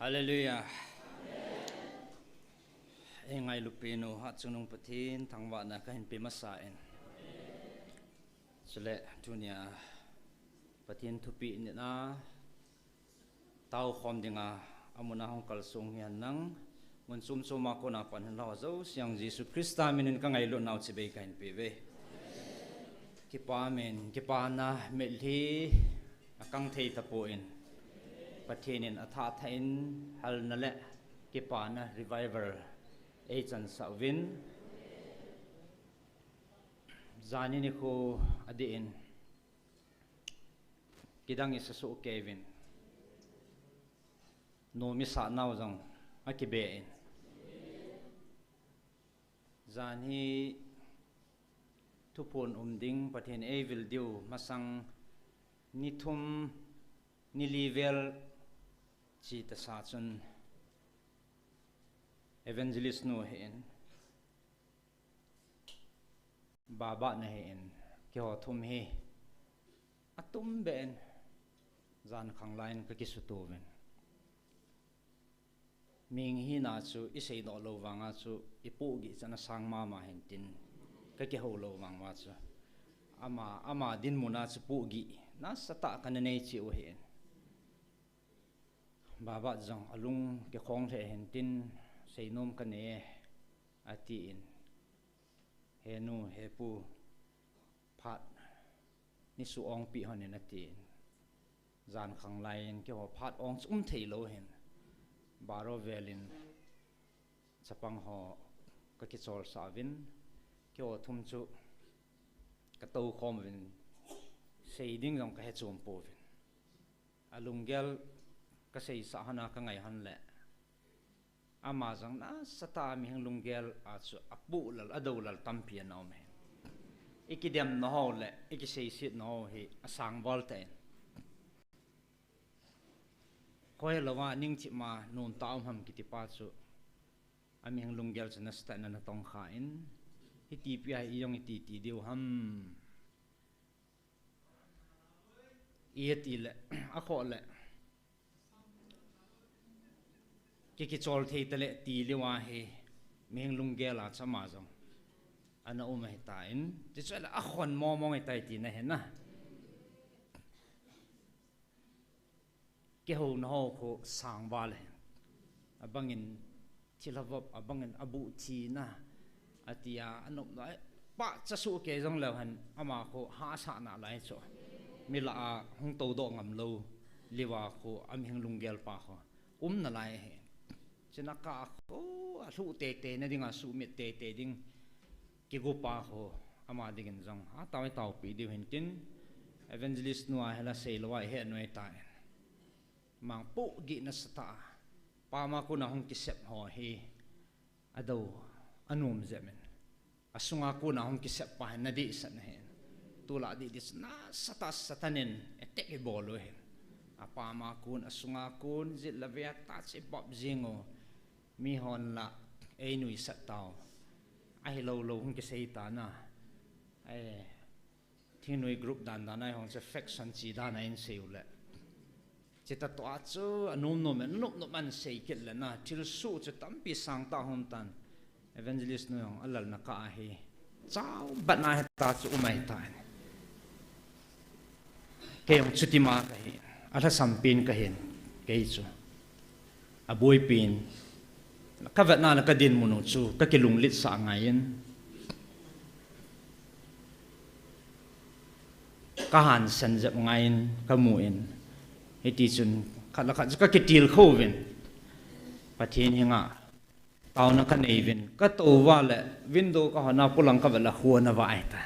Hallelujah. Ngay lupino hat sunung Pathen thangwa na kahin pimasain. Sele dunia Pathen thupi ni na tau khom dinga amuna hong kalsung hian nang mun sum suma ko na pan law zo siang Jesus Christa minin ka ngai lo naw chibe kain pive. Kipamen kipana melhi akang thei tapuin. Pathenin atha thain hal nale kipana revival agent sawin zani ni ko adiin kidang isasu Kevin no misa naw jang akibein zani Thuphon umding Pathen evil diu masang nithum ni level chi ta sa chun evangelist no hen baba na hen kyo thum he atum ben zan khanglain ka kisutu ben ming hi na chu isei no lo wanga chu ipu gi chana sang ma ma hen tin ka ki ho lo wang wa chu ama din muna chu pu gi na sata kan nei chi o hen baba jang alung ke khong the hen tin seinom ka ne ati in henu hepu phat ni su ong pi hanin ati zan khang lain ke ho phat ong chum thei lo hen baro velin chapang ho ka ki chol sa vin ke ho thum chu ka to khom vin sei ding jong ka he chum po vin alung gel ka sei sa hana ka ngai han le ama jang na sata mi hang lunggel a chu apu lal adolal tampian naw me ikidem no hole ikisei sit no hi asang volte koi lawa ning chi ma nun taum ham kiti pa chu ami hang lunggel chana sta na tong kha in hi ti pi ai yong ti ti deu ham ieti le a kho le ki chol thei tale ti lewa he meng lunggela chama jong ana uma he ta in ti chala a khon mo mo ngai tai ti na he na ke ho no ho ko sang ba le abangin chilawop abangin abu chi na atia anop na pa cha su ke jong le han ama ko ha sa na lai cho mila a hung to do ngam lo liwa ko am heng lunggel pa ko na lai he chinaka ko asu te te na dinga su mi te te ding ki go pa ho ama dingin jong a tawi taw pi di hintin evangelist nuwa hela sei lowa he noi ta mang pu gi na sata pa ma ko na hong ki sep ho he ado anum zemen asunga ko na hong ki sep pa na di san he tula di dis na sata satanen etek e bolo he apa ma kun asunga kun zit la via ta che bob zingo mi hon la ei nui sat tao ai lo lo hung ke sei ta na ai thi nui group dan dan ai hong che faction chi dan ai sei ule che ta to a chu anum no men no man sei kel la na til su che tam pi sang ta hom tan evangelist no yong alal na ka hi chao bat na ta chu umai ta ke yong chuti ma ka hi ala sampin ka hin ke chu aboi pin kavat na ka din munu chu ka kilung lit sa ngayen ka han san jap ngayen ka muin heti chun khala kha ka kitil khovin Pathen hinga taw na ka nevin ka to wa le window ka hana pulang ka bala huana wa aita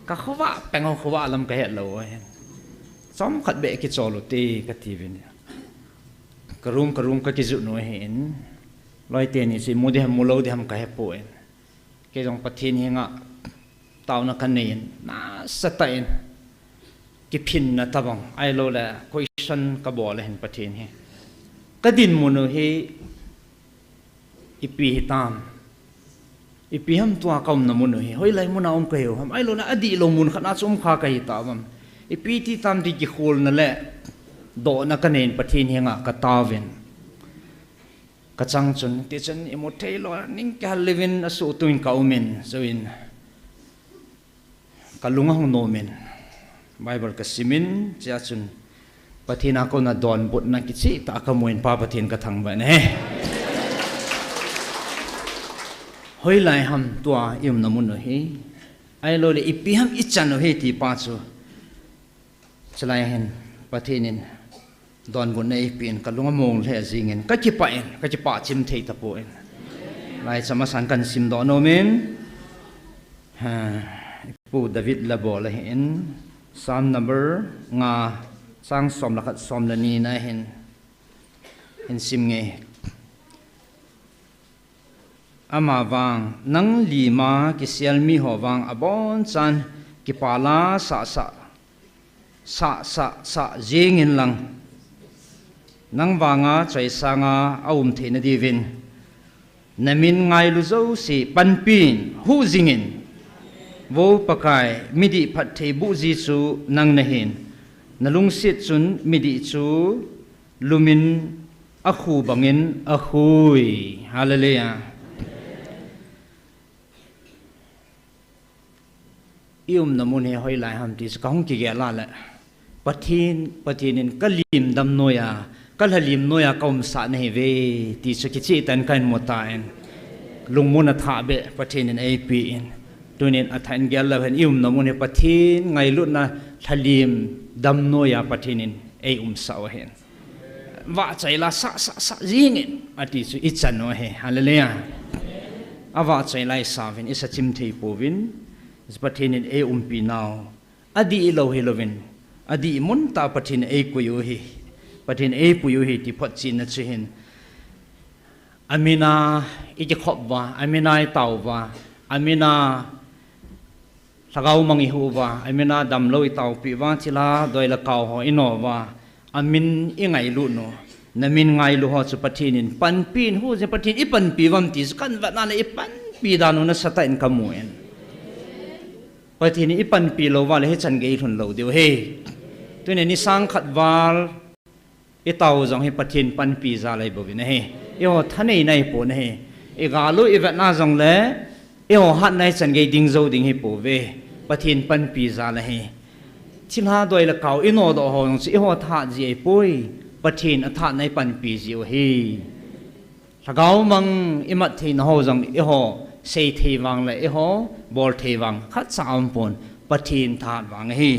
ka khowa pengo khowa lam ka he lo hen som khat be ki cholo te ka tivin karum ka ki zu no hen loi te ni si mudi ham mulo de ham ka he poen ke jong Pathen hinga taw na kan nein na satain ki phin na tabang ai lo la question ka bol hen Pathen he kadin munu he ipi hitam ipi ham tua kaum na munu he hoi lai muna om ka he ham ai lo na adi lo mun khana chum kha ka hi ta bam ipi ti tam di ki khol na le do na kanen Pathen hinga ka tawin kachang chun ti chen imotei lo ning ka livin asu tuin kaumin zoin kalunga hong nomen Bible ka simin chia chun pathina ko na don but na kichi ta ka moin pa pathin ka thang ba ne hoi lai ham tua im na mun hi ai lo le ipi ham ichan no he ti pa chu chalai hen pathinin don bun nei pin kalunga mong le jingen ka chi pa chim thei ta po en lai chama san kan sim do no men ha pu David la bol hen Psalm number nga sang som la khat som la ni na hen sim nge ama wang nang lima ki sial mi ho wang abon chan ki pala sa jingin lang nang wanga chai sanga aum theina divin namin ngai lu zo si panpin hu jingin wo pakai midi phat thei bu ji chu nang na hin nalung sit chun midi chu lumin akhu bangin akhui hallelujah ium namun he hoi lai ham ti ka hong ki ge la la pathinin kalim dam noya kalhalim noya kaum sa nei ve ti chu ki chi tan kan motain lungmuna tha be pathinin ap in tunin athan gel la han ium namun he pathin ngai lut na thalim dam noya pathinin ei sa hen wa chai la sa jingin ati chu ichan no he hallelujah awa chai lai savin isa chim thei povin pathin e pi now adi lo helovin adi mun ta pathin e kuyu hi pathin e puyu hi ti phot chin na chihin amina ije khopwa amina tawwa amina sagau mangi huwa amina damloi taw pi wa chila doila kaw ho inova amin ingai lu no namin ngai lu ho chu pathin pan pin hu je pathin ipan pi wam ti kan wa na le ipan pi danu na sata in kamuen pathin ipan pi lo wa le he chan ge thun lo deu he tuine ni sang khat wal e taw jong he pathin pan pi za lai bo ne he e ho thanei nai po ne he e ga lu e wa na jong le e ho hat nai chan ge ding zo ding he po ve pathin pan pi za la he chilha doi la kaw ino do ho jong e ho tha ji e poi pathin a tha nai pan pi ji o he Lhagaw mang imat thei na ho jong e ho sei thei wang la e ho bol thei wang khat sa ampon pathin tha wang he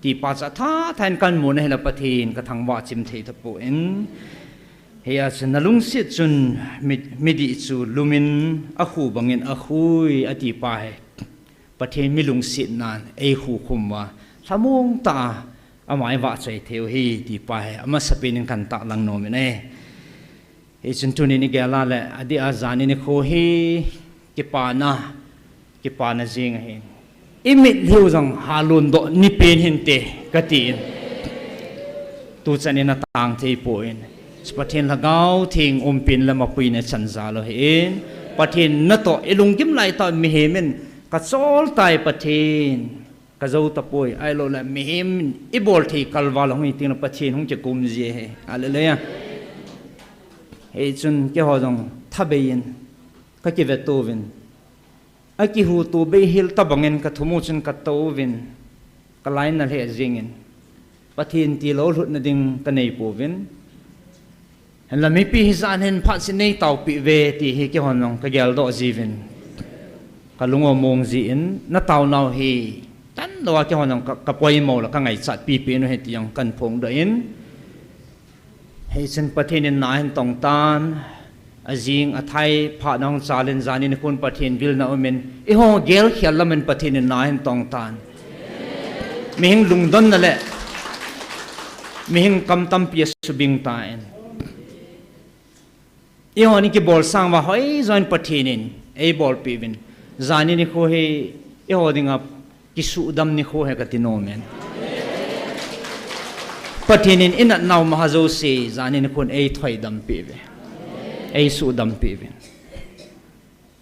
ti pa cha tha than kan mun he la pathin ka thang wa chim thei tha po en he a chen nalung sit chun midi chu lumin a khu bangin a khui ati pa he pathin milung sit nan e khu khumwa thamung ta amai wa chai theu hi ti pa he ama sapin kan ta lang no me ne he chen tu ni gala le adi a zani ni kho hi ki pa na jing he imit liu jang halun do ni pen hin te katin tu chani na tang thei po in pathin Lhagaotheng pin lama pui na chanza lo hin pathin na to ilung kim lai ta mi hemen ka chol tai pathin ka zo ta poi ai lo la mi hem i bol thei kalwal hong tin pathin hong che kum je he hallelujah he chun ke ho jong thabein ka ki vetovin aki hu tu be hil ta bangen ka thumu chun ka tovin ka lain na le jingin pathin ti lo lut na ding ka nei povin hen la mi pi hisan hen phat sin nei taw pi ve ti hi ke honong ka gel do jivin ka lungo mong ji in na taw naw hi tan lo ke honong ka poi mo la ka ngai chat pi pi no he ti yang kan phong da in he chen pathin in na hen tong tan azing athai pha nong chalen zani ne kun pathin bil na omen e ho gel khial lamen pathin in na hen tong tan mihing lungdon na le mihing kam tam pi subing ta en e ho ni ki bol sang wa hoi join pathin in e bol pi win zani ni kho he e ho dinga ki su dam ni kho he ka ti no men pathin in inat naw ma zo se zani ni kun e thoi dam pi ve ei su dam pi vin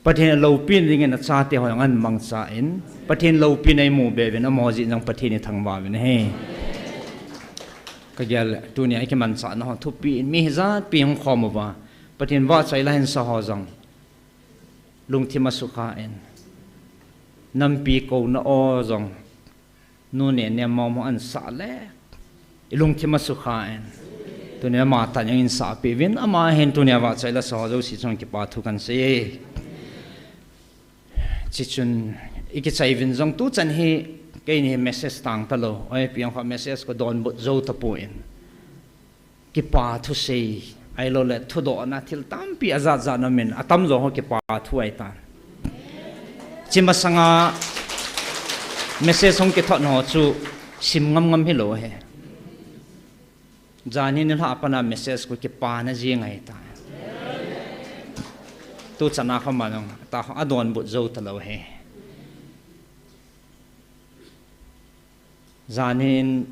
pathin lo pin ring na cha te ho ngan mang cha in pathin lo pin ai mu be ven amo ji nang pathin ni thangwa ven he ka gel tu ni ai ke man cha na thu pi mi za pi hong khom wa Pathen wa chai la hin sa ho jong lung thima sukha en nam pi ko na o jong nu ne ne ma mo an sa le ilung thima sukha en tu ne ma ta yang in sa pi vin ama hen tu ne wa chai la sa jo si chong ki pa thu kan se chi chun iki chai vin jong tu chan hi ke ni message tang ta lo oi piang kha message ko don bu zo ta pu en ki pa thu se ai lo le thu do na thil tam pi azat za na men atam zo ho ki pa thu ai ta chima sanga message hong ki thot no chu sim ngam ngam hi lo he jani ni ha pa na message ko ki pa na ji ngai ta tu chana kha ma nong ta adon bu zo ta lo he zanin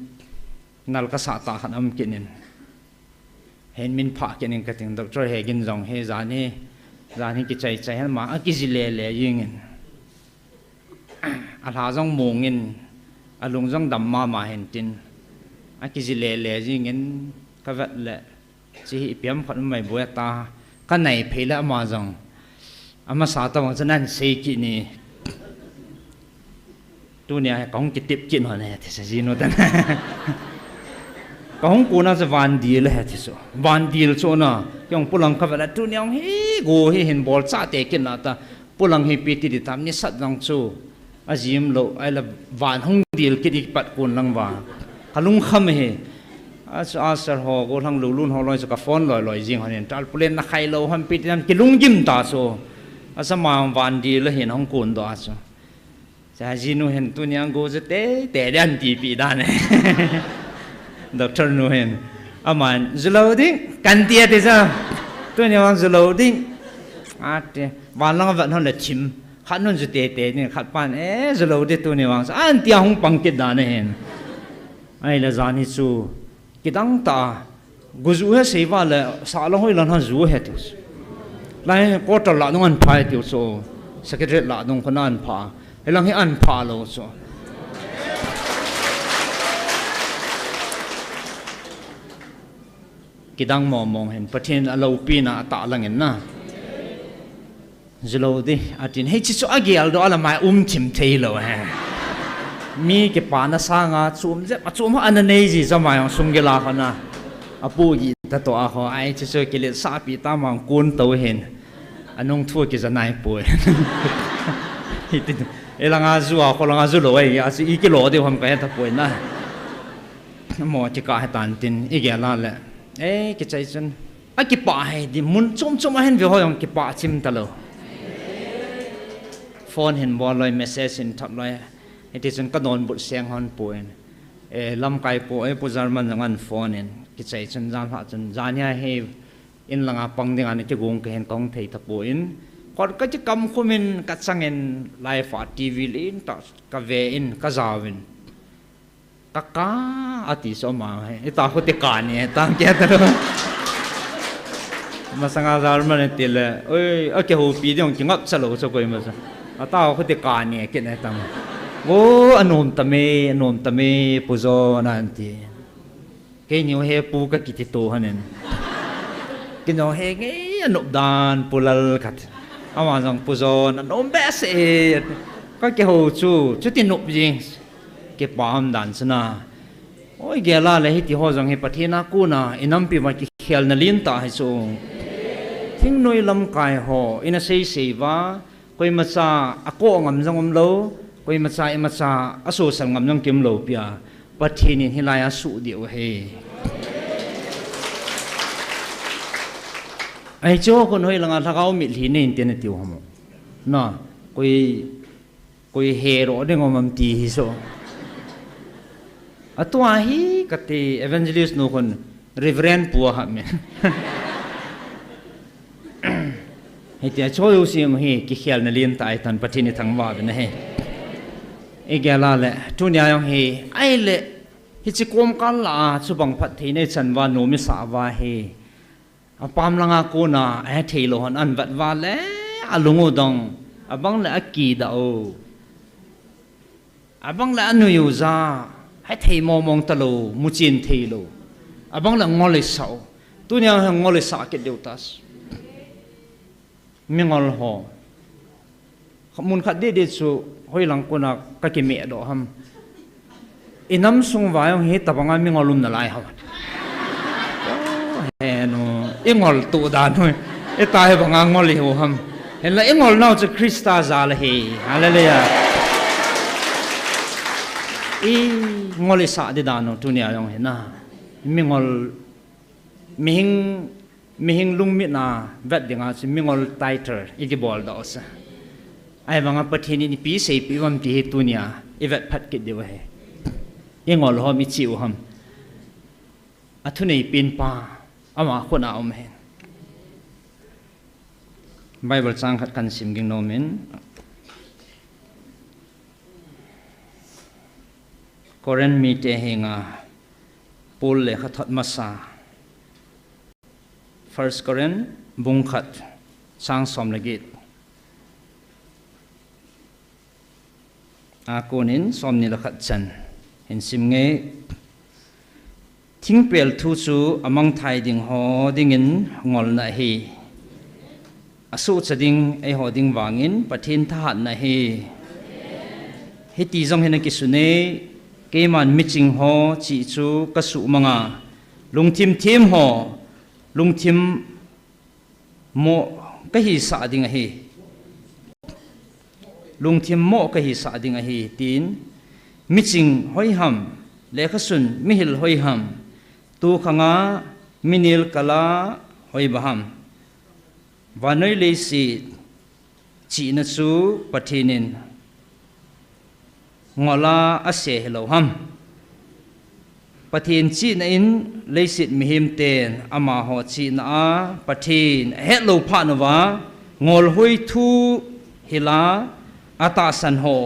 nal ka sa ta khan am kinin hen min pha kinin ka ting doctor he gin jong he zani ki chai chai han ma ki ji le le yingin a la jong mongin a lung jong dam ma hen tin a ki ji le le yingin ka vat le chi piam khan mai bo ta ka nai phela ma jong ama sa ta wang chanan sei ki ni tu nia kong ki tip kin ho ne the sa ji no tan kong ku na se van deal he thi so van deal cho na yong pulang ka la tu nia hi go hi hin bol cha te kin na ta pulang hi pi ti tam ni sat jong chu azim lo ai la van hong deal ki di pat kun lang wa kalung kham he asar ho go lang lu lun ho loi so ka phone loi jing ho nen tal pulen na khai lo ham pi tan ki lung jim ta so asama van deal hin hong kun do aso sa jinu hen tu nyang go je te dan ti pi da ne doctor nu hen aman zloading kan tia te sa tu nyang zloading ate van lang van hon le chim khat nun je te ni khat pan zloading tu nyang sa an tia hong pang ki da ne hen ai la zani chu kidang ta guzu he seva le sa long hoi lan han zu he tu lai ko ta la nong an phai tu so secretary la nong khona an pha elang hi an pha lo so kidang mo mong hen pathen alo pi na ta langin na zlo di atin he chi so agial do ala mai chim thei lo he mi ke pa na sa nga chum je chum an nei ji zamai sung ge la khana apu gi ta to a ho ai chi so ke le sa pi ta mang kun to hen anong thu ki zanai pu elanga zuwa kolanga zulo ai asi ikilo de hom ka ta poi na mo chi ka tan tin igela le ki chai chun a ki pa hai di mun chum hen ve ho yong ki pa chim ta lo phone hen bo loi message in thot loi it is ka don bu siang hon poi lam kai po pu jarman ngan phone en ki chai chun jan ha chun jania he in langa pang ding an ki gong ka hen kong thei ta po in còn cái chiếc cầm của mình cắt sang en live phát TV lên ta cả về in cả giàu in ta cá ati so mà ta có thể cá này ta kia ta mà sang giàu mà này tiền là ơi ở cái hồ pi đi ông chỉ ngấp sao lâu sao coi mà sao ta có thể cá này cái này ta ô anh ôm tame puzo nanti cái nhiều he pu cái kiti to hanen cái nhiều he nghe anh ôm đàn pulal kat ama jong puzo na nom bese ka ke ho chu tin nop jing ke pam dan chna oi gela le hi ti ho jong he pathena ku na inam pi ma ki khel na lin ta hai chu thing noi lam kai ho ina sei wa koi ma cha ako ngam jong lo koi ma cha aso sang ngam jong kim lo pia pathini hilaya su diu he ai cho con hơi là ngã tháo mít thì nên tiền tiêu hả nó coi hero đấy ngom am ti hi so atua hi kati evangelist no con reverend pu ha me hay tia cho yu sim hi ki khial na lin tai tan pathini thangwa be na he e gala le tunya yong hi ai le hi chi kom kal la chu bang phat thi nei chan wa no mi sa wa he apam langa ko na a thelo hon an vat wa le alungo dong abang le aki da o abang le anu yu za hai thei mo mong ta lo mu chin thei lo abang le ngol le sau tu nya ngol le sa ke deutas mingol ho mun khat de chu hoi lang kuna ka ki me do ham inam sung wa yong he tabanga mingolum na lai ha he no ingol tu da noi e tai banga ngol hi ho ham hen la ingol nau chu krista za la he hallelujah i ngol sa de da no tu nia yong he na mingol mihing lungmi na vet dinga chu mingol tighter i ki bol da osa ai banga pathini ni pi sei pi wam ti tu nia i vet phat ki de wa he ingol ho mi chiu ham athunei pin pa ama khona om he bible chang khat kan sim ging nomen koren mi te hinga pul le khathot masa first koren bung khat sang som lagit akonin som ni la khat chan in sim nge thing pel thu chu among thai ding ho ding in ngol na hi asu chading e ho ding wangin pathin tha na hi heti jong hena ki sune ke man miching ho chi chu ka su manga lungthim thim ho lungthim mo ka hi sa ding hi lungthim mo ka hi sa ding hi tin miching hoi ham lekha sun mihil hoi ham tu khanga minil kala hoi baham vanoi leisi chi na chu pathinin ngola ase hello ham pathin chi na in leisit mihim ten ama ho chi na a pathin hello pha na wa ngol hoi thu hila ata san ho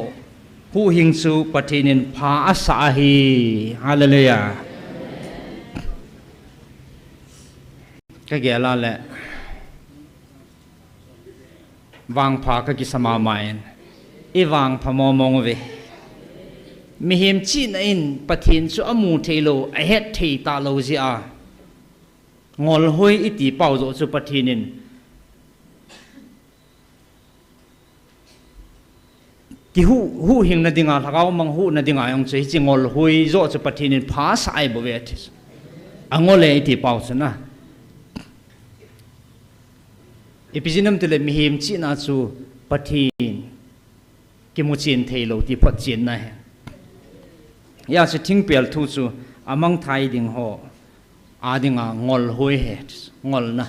hu hing chu pathinin pha asa hi hallelujah ka gela le wang pha ka ki sama main e wang phamo mong ve mihim chi na in pathin chu amu thelo a het thei ta lo ji a ngol hoi iti pau zo chu pathinin ki hu hing na dinga lagaw mang hu na dinga yong chei chingol hoi zo chu pathinin pha sai bo ve this angole iti pau chuna epizinam tele mihim chi na chu pathin ki mu chin thelo ti phot chin na he ya se thing pel thu chu among thai ding ho adinga ngol hoi he ngol na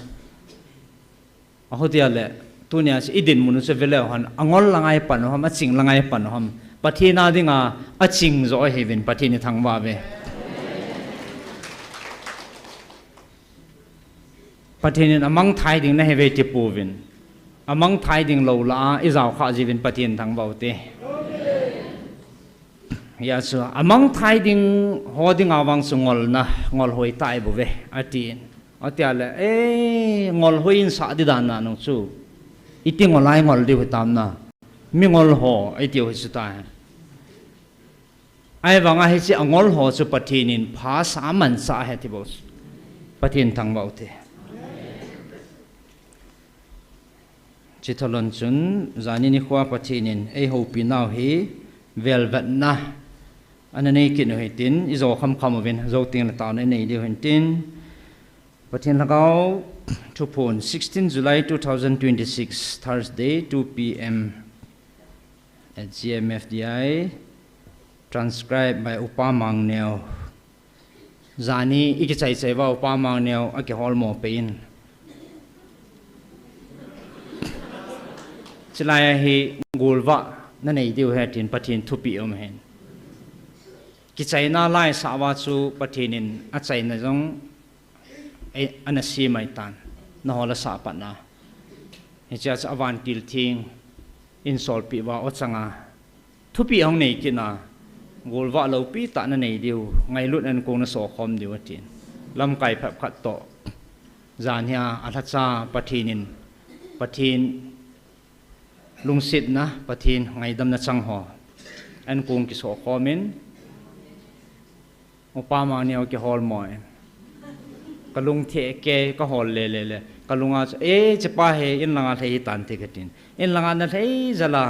a hotia le tunia se idin munu se vele han angol langai pan ham aching langai pan ham pathina dinga aching zo heaven pathini thangwa ve pathinin among thai ding na heve ti puvin among thai ding lo la izau kha jivin pathin thang baute ya so among thai ding hoding awang sungol na ngol hoi tai bu ve atin atiale e ngol hoin sa di dan na no chu iti ngolai ngol di tam na mi ngol ho iti ho su ta ai wanga he chi angol ho chu pathinin pha sa man sa he ti bos pathin thang baute chitholon chun zani ni khwa pathinin ei ho pi naw hi velvet na anani kin ho tin izo kham kham wen zo ting la ta nei di hin tin Pathen Lhagaotheng Thuphon 16 July 2026 Thursday 2 p.m. at GMFDI transcribed by Upamang Neo zani iki chai chai wa Upamang Neo ake hol mo pein chilaya hi gulwa na nei diu hetin pathin thupi om hen ki chaina lai sawa chu pathinin a chaina jong e anasi mai tan na hola sa pa na he cha awan til thing in sol pi wa ochanga thupi ong nei kina gulwa lo pi ta na nei diu ngai lut an kong na so khom diu tin lam kai phap khat to zan hia athacha pathinin pathin lungsit na pathin ngai dam na chang ho an kong ki so khomin Upamang Neo ki hol moi kalung the ke ka hol le kalunga chepa he in langa thei tan te katin in langa na thei zala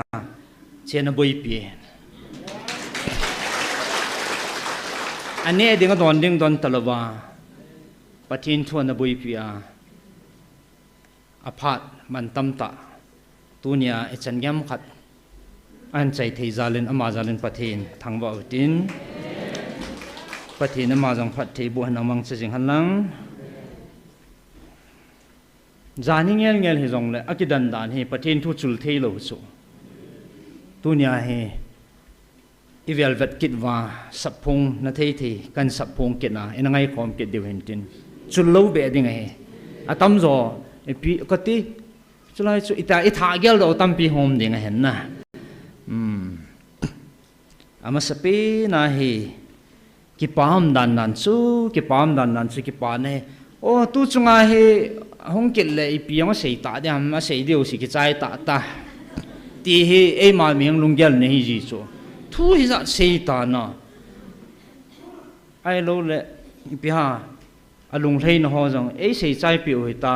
chena boi pi ane dinga don talawa Pathen thuan na boi pi a aphat man tamta tunia echangam khat an chai thei zalin ama zalin Pathen thangwa utin Pathen ama jang phat thei bu hanamang ching hanlang zani ngel he jong le akidan dan he Pathen thu chul thei lo chu tunia he ivel vet kit wa sapung na thei thei kan sapung kit na enangai khom kit deu hentin chul lo be ding he atam zo epi kati chulai chu ita itha gel do tampi hom ding hen na ama sapi na he ki pam dan chu ki pa ne o tu chunga he hong kit le ipi ang sei ta de am sei deu si ki chai ta ti he e ma ming lunggel ne hi ji chu thu hi za sei ta na ai lo le ipi ha alung thei na ho jong e sei chai pi oi ta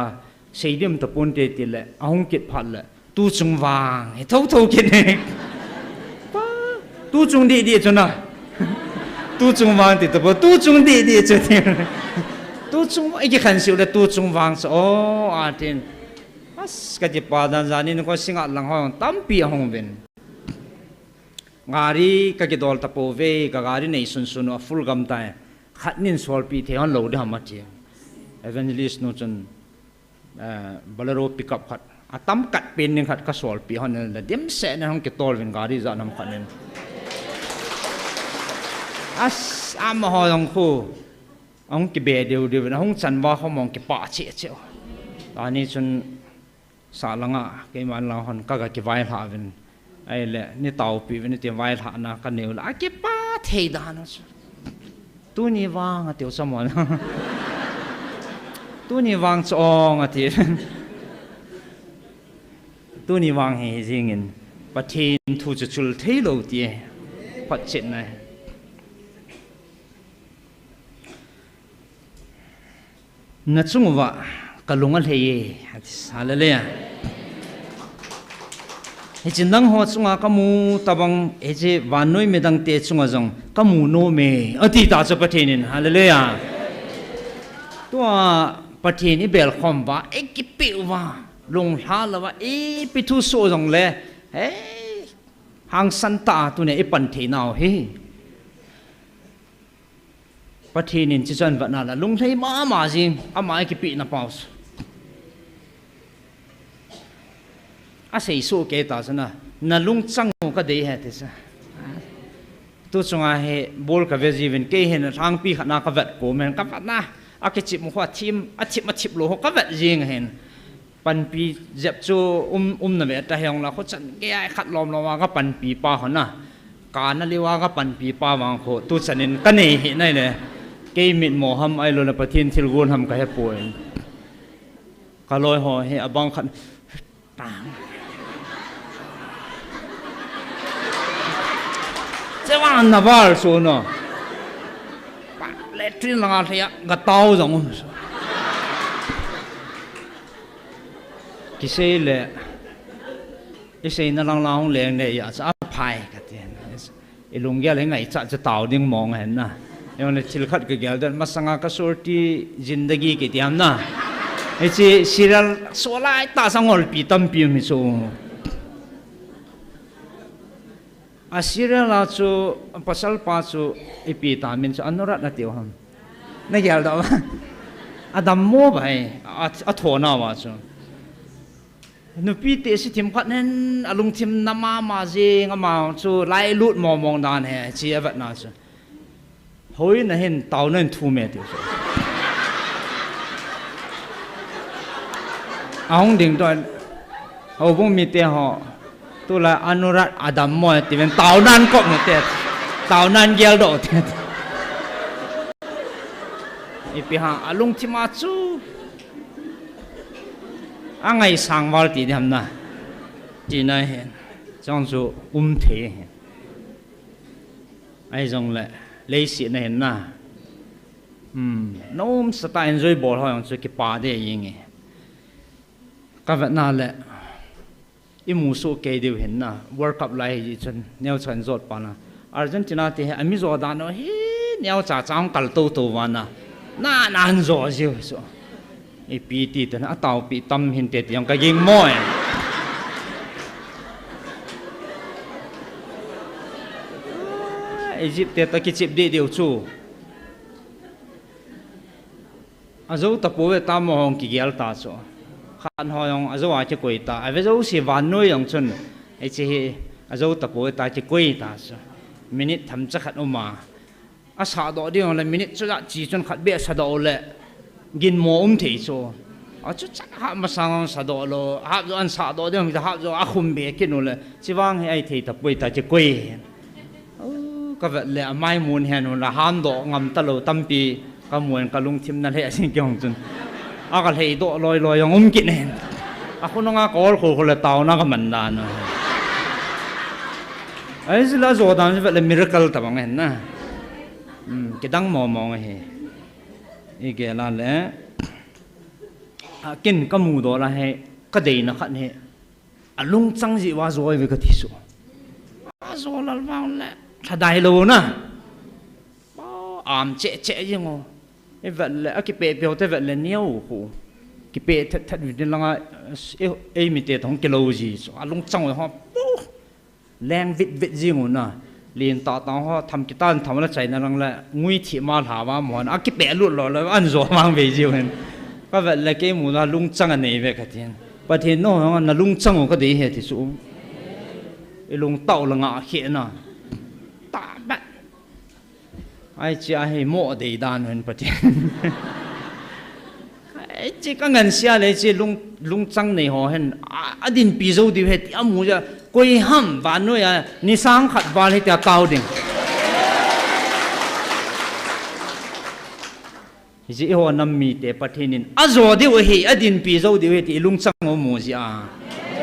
sei dim ta pon te ti le ahong kit phat le tu chung wang he thau kit ne tu chung di chu na tu chung wang ti ta bo tu chung di chu ti tu chung ai ki khan siu le tu chung wang so a tin as ka ji pa dan jani ko singa lang ho tam pi hong ben ngari ka ki dol ta po ve ka gari nei sun full gam ta khat nin sol pi the on lo de ma ti evangelist no chun balaro pick up khat atam kat pen ning khat ka sol pi hon la dem se na hong ki tol vin gari za nam khan nen as am ho long khu ông cái bè đều nó không chăn vào không mong cái bả chết chết, anh ấy chun xả lăng à cái mà là hòn cái vai hạ bên, ai lẽ ní tàu bị bên ní tiền vai hạ na cái nhiều là cái bả thấy đàn nó, tu ni vang à tiểu sao mà, tu ni vang cho à thì, tu ni vang hay gì nghìn, Pathen thu chul thấy lâu tiề, phát triển này. Na chung wa kalunga lei hallelujah he chin dang ho chunga kamu tabang eje wanoi medang te chunga jong kamu no me ati ta cha Pathen hallelujah to Pathen i bel khom ba ekipi wa long ha la wa e pi thu so jong le he hang san ta tu ne e pan the naw he Pathen in chi chan va na la lung thei ma jing ama ki pi na paus a sei so ke ta sana na lung chang ka de he te sa tu chunga he bol ka veji ven ke he na thang pi khana ka vet ko men ka na a ke chip mo kha thim a chip lo ho ka vet jing hen pan pi jep chu na ve ta heong la kho chan ke ai khat lom lo wa ka pan pi pa hona ka na liwa ka pan pi pa wang kho tu chanin ka nei hi nai le cái mình mò hâm ai luôn là Pathen thiêu gun hâm cái hẹp bồi, cả lối họ hay abang khăn, chế văn na vào số nó, lệ trên là thế à, gạt tàu giống, cái xe lệ, cái xe nó lang lệ này à, sẽ phai cái tiền, lùng gia lấy ngày chợ tàu điên mong hẹn na. Yang le chilkhat ke gyal dan masanga ka sorti zindagi ke tiam na echi serial solai ta sangol pi tam pi mi so a serial la chu pasal pa chu epi ta min chu anurat na tiu ham na gyal da adam mo bai a thona wa chu nu pi te si thim khat nen alung thim nama ma je ngama chu lai lut mong dan he chi avat na chu hoi na hen tao nên thu mẹ tiêu rồi, ông đỉnh đoạn, ông bông mi tiền họ, tôi là anurat adam moi thì bên tao nan cọp một tiền, tao nan gel độ tiền, ipi ha alung chima chu, anh ngày sang vào thì làm na, chỉ này hen, trong số thế hen, ai trong lại lấy xịn này na, nó sẽ ta enjoy ball thôi, ông sẽ cái pa đấy gì nghe, cái vật nào lệ imu số kê điều hiện na World Cup lại gì chân neo chân rốt pa na Argentina thì anh mi rồi đàn nó hi neo chả chang cල් tô tô van na anh rồi chứ so i pi ti tên à tàu pi tâm hiện tiệt yang cái giang mồi Egypt tiệt ta cái chip đi điều chu azo tapo ve ta mo hong ki gel ta so khan ho yong azo a che koi ta ave zo si van noi yong chun e che azo tapo ta che koi ta so minute tham cha khat oma a sa do di yong la minute chu chi chun khat be sa do le gin mo thei so a chu cha ha ma sang sa do lo ha zo an sa do di yong ha zo a khum be kin le chi wang he ai thei tapo ta che koi ka ve le mai mun hen la ham do ngam ta lo tam pi ka muan ka lung thim na le sin kyong chun a ka hei do loi loi yong ki nen a khu nga kol khol khol taw na ka man dan ai sila zo dan ve le miracle ta bang hen na ki dang mo mo he e ge la le a kin ka mu do la he ka dei na khat he a lung chang ji wa zoi ve ka thi su a zo la wang le tha dai lo na am che che yngo e vật là cái bể biểu thế vật là nhiều hồ cái bể thật thật vì là cái mi tê thong kilo gì à lung trong rồi họ len vịt vịt gì ngôn à liền tạo tạo họ thầm cái tan thầm là chạy nó là nguy thị mà thả vào mòn à cái bể luôn rồi là ăn rồi mang về gì hơn cái vật là cái mù là lung trong anh này về cái tiền và thì nó là lung trong cái đấy thì số cái lung tàu là ngã hiện à ta bắt ai chỉ ai mua đầy đàn hơn bát ai chỉ có ngân xia lấy chỉ lung trăng này họ hơn à din pi dâu đi hết âm mù ra quay ham và nói à ni sang khát vào hết ta cao đỉnh chỉ họ nằm mi để bát nên à rồi đi vậy à din pi dâu đi hết lung trăng họ mù gì à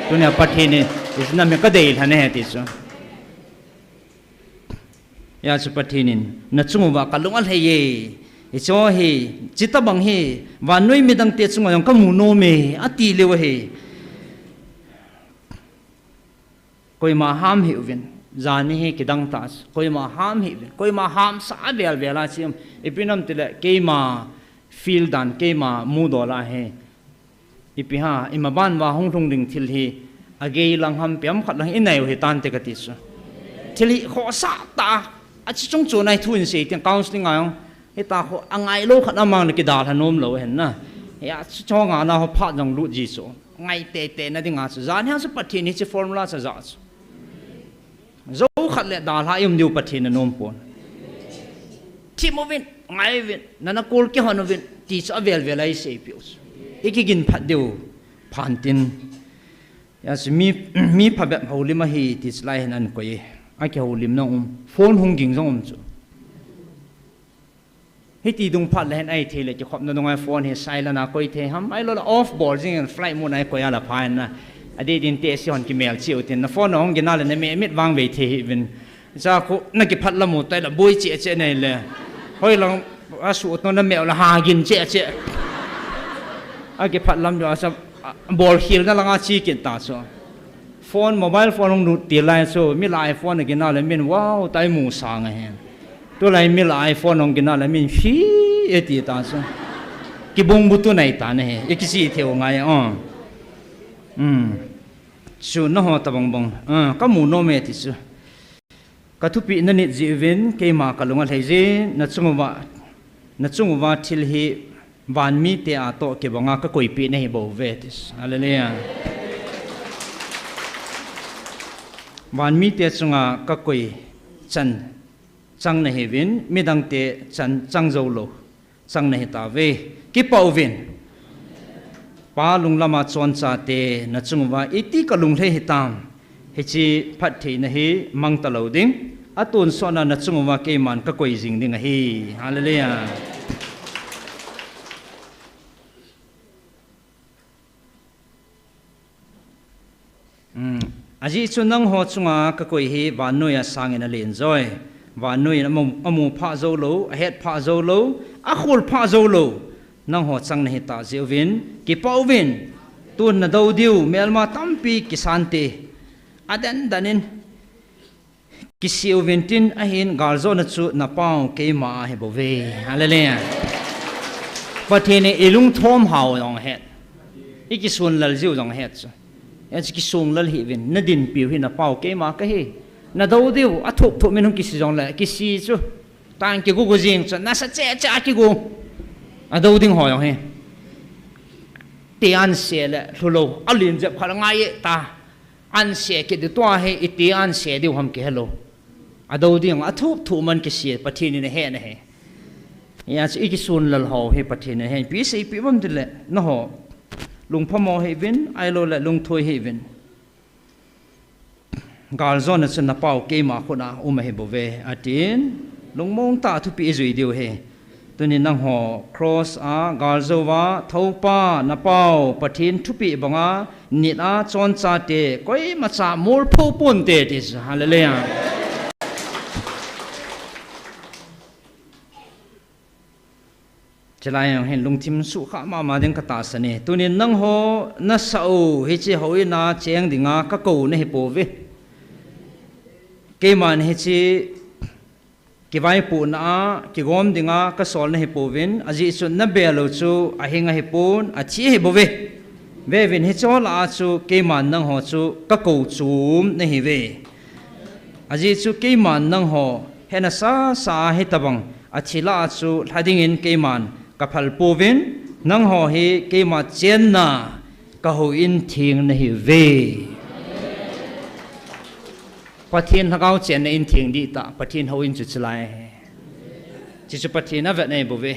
tôi nói bát nên nằm cái đầy thằng này thì sao ya supatinin na chungwa kalungal heye icho he chita bang he wa noi mi dang te chunga yong kamu no me ati lewa he koi ma ham he uvin zani he kidang tas koi ma ham he koi ma ham sa bel bela chim ipinam tile ke ma feel dan ke ma mu dola he ipiha imaban wa hong thong ding thil he age lang ham piam khat lang inai he tan te katis thili kho sa ta à chỉ trong chỗ này thuần sĩ tiếng counseling ngay không, cái ta họ anh ai lâu khát mang cái đào thanh ôm lâu hen na, à cho ngã nào họ phát dòng lụt gì số, ngay tệ tệ na tiếng ngã số, giá nhau sẽ bắt thiên hết formula sẽ giá số, dấu khát lệ đào hai điều bắt thiên là ôm phun, thì một viên ngay viên, na call cái họ nó viên, thì sẽ về về lại sẽ biểu, cái gin phát điều phản tin, à mi phát bẹp hậu lima hi thì lại hen anh coi ai cái hồ lim nông phone hung kinh giống chứ, hết đi đông phát lên ai thì lại chỉ khom nó đông ai phone hết sai là na coi thế ham ai lo là off board riêng flight mode ai coi là phải na, ở đây đến test hòn cái mail chiếu tiền na phone nó không cái nào là nó mệt vang về thế bên, giờ cô nó cái phát là một tay là bôi chệ này là, hồi là số nó mail là hà gin chệ, ai cái phát làm cho sao ball hill nó là ngã chi kiện ta số phone mobile phone ông nút tiền lại số mi lại iPhone này cái nào là mình wow tay mù sang này tôi lại mi lại iPhone ông cái nào là mình phi ấy thì ta số cái bông bút này ta này cái gì theo ngay số nó họ ta bông cái mù nó mệt thì số cái thứ bị nó nịt dị viên cái mà cái lông thấy gì nó chung vào til hi van mi te à to cái bông cái coi bị này bảo vệ thì hallelujah van mi te chunga ka koi chan chang na hevin midang te chan chang zo lo chang na ta ve ki pau vin pa lung lama chon cha te na chungwa iti ka lung the hitam he chi phat the na hi mang ta lo ding atun so na chungwa ke man ka koi jing ding hi hallelujah aji chunang ho chunga ka koi hi van noya sangena len joy van noya amu pha zo lo head pha zo lo a khol pha zo lo nang ho chang na hi ta zeu vin ki pau vin tuần na đâu điu melma tampi kisante aden danin kisiu ventin ahin galzo na chu na pau keima he bove hallelujah pathene ilung thom hau dong het ikisun lal jiu dong het chu es kisung lal hi vin na din piu hi na pau keima ka hi na đâu điu athuk thuk min hung kisi dong la kisi chu tang ki gu jing chu na sa che cha ki gu a đâu ding ho dong he tian se le thulo alin je phal ngai ta an se ki de to he itian se diu ham ke hello a đâu ding a thup thu man ki se pathini ne he na he ya chi ki sun lal ho he pathini he pi se pi bam dile no ho lung phamo he vin ai lo le lung thoi he vin gal zon na na pau ke ma khona um he bove atin lung mong ta thu pi zui diu he tuni nang ho cross a gal zowa thopa na pau pathin thu pi banga nit a chon cha te koi ma cha mul phu pun te tis hallelujah chalai hen lung tim su kha ma ding ka ta sane tuni nang ho na sau hi chi hoi na cheng dinga ka ko ne he pove ke man hi chi ki vai pu na ki gom dinga ka sol na he povin aji chu na belo chu a hinga he pun a chi he bove ve vin hi chol a chu ke man nang ho chu ka ko chum na hi ve aji chu ke man nang ho hena sa he tabang a chila chu hlading in ke man ka phal povin nang ho hi ke ma chen na ka ho in thing na hi ve Pathen Lhagaotheng in thing di ta pathen ho in chu chlai chi chu pathen a vet nei bove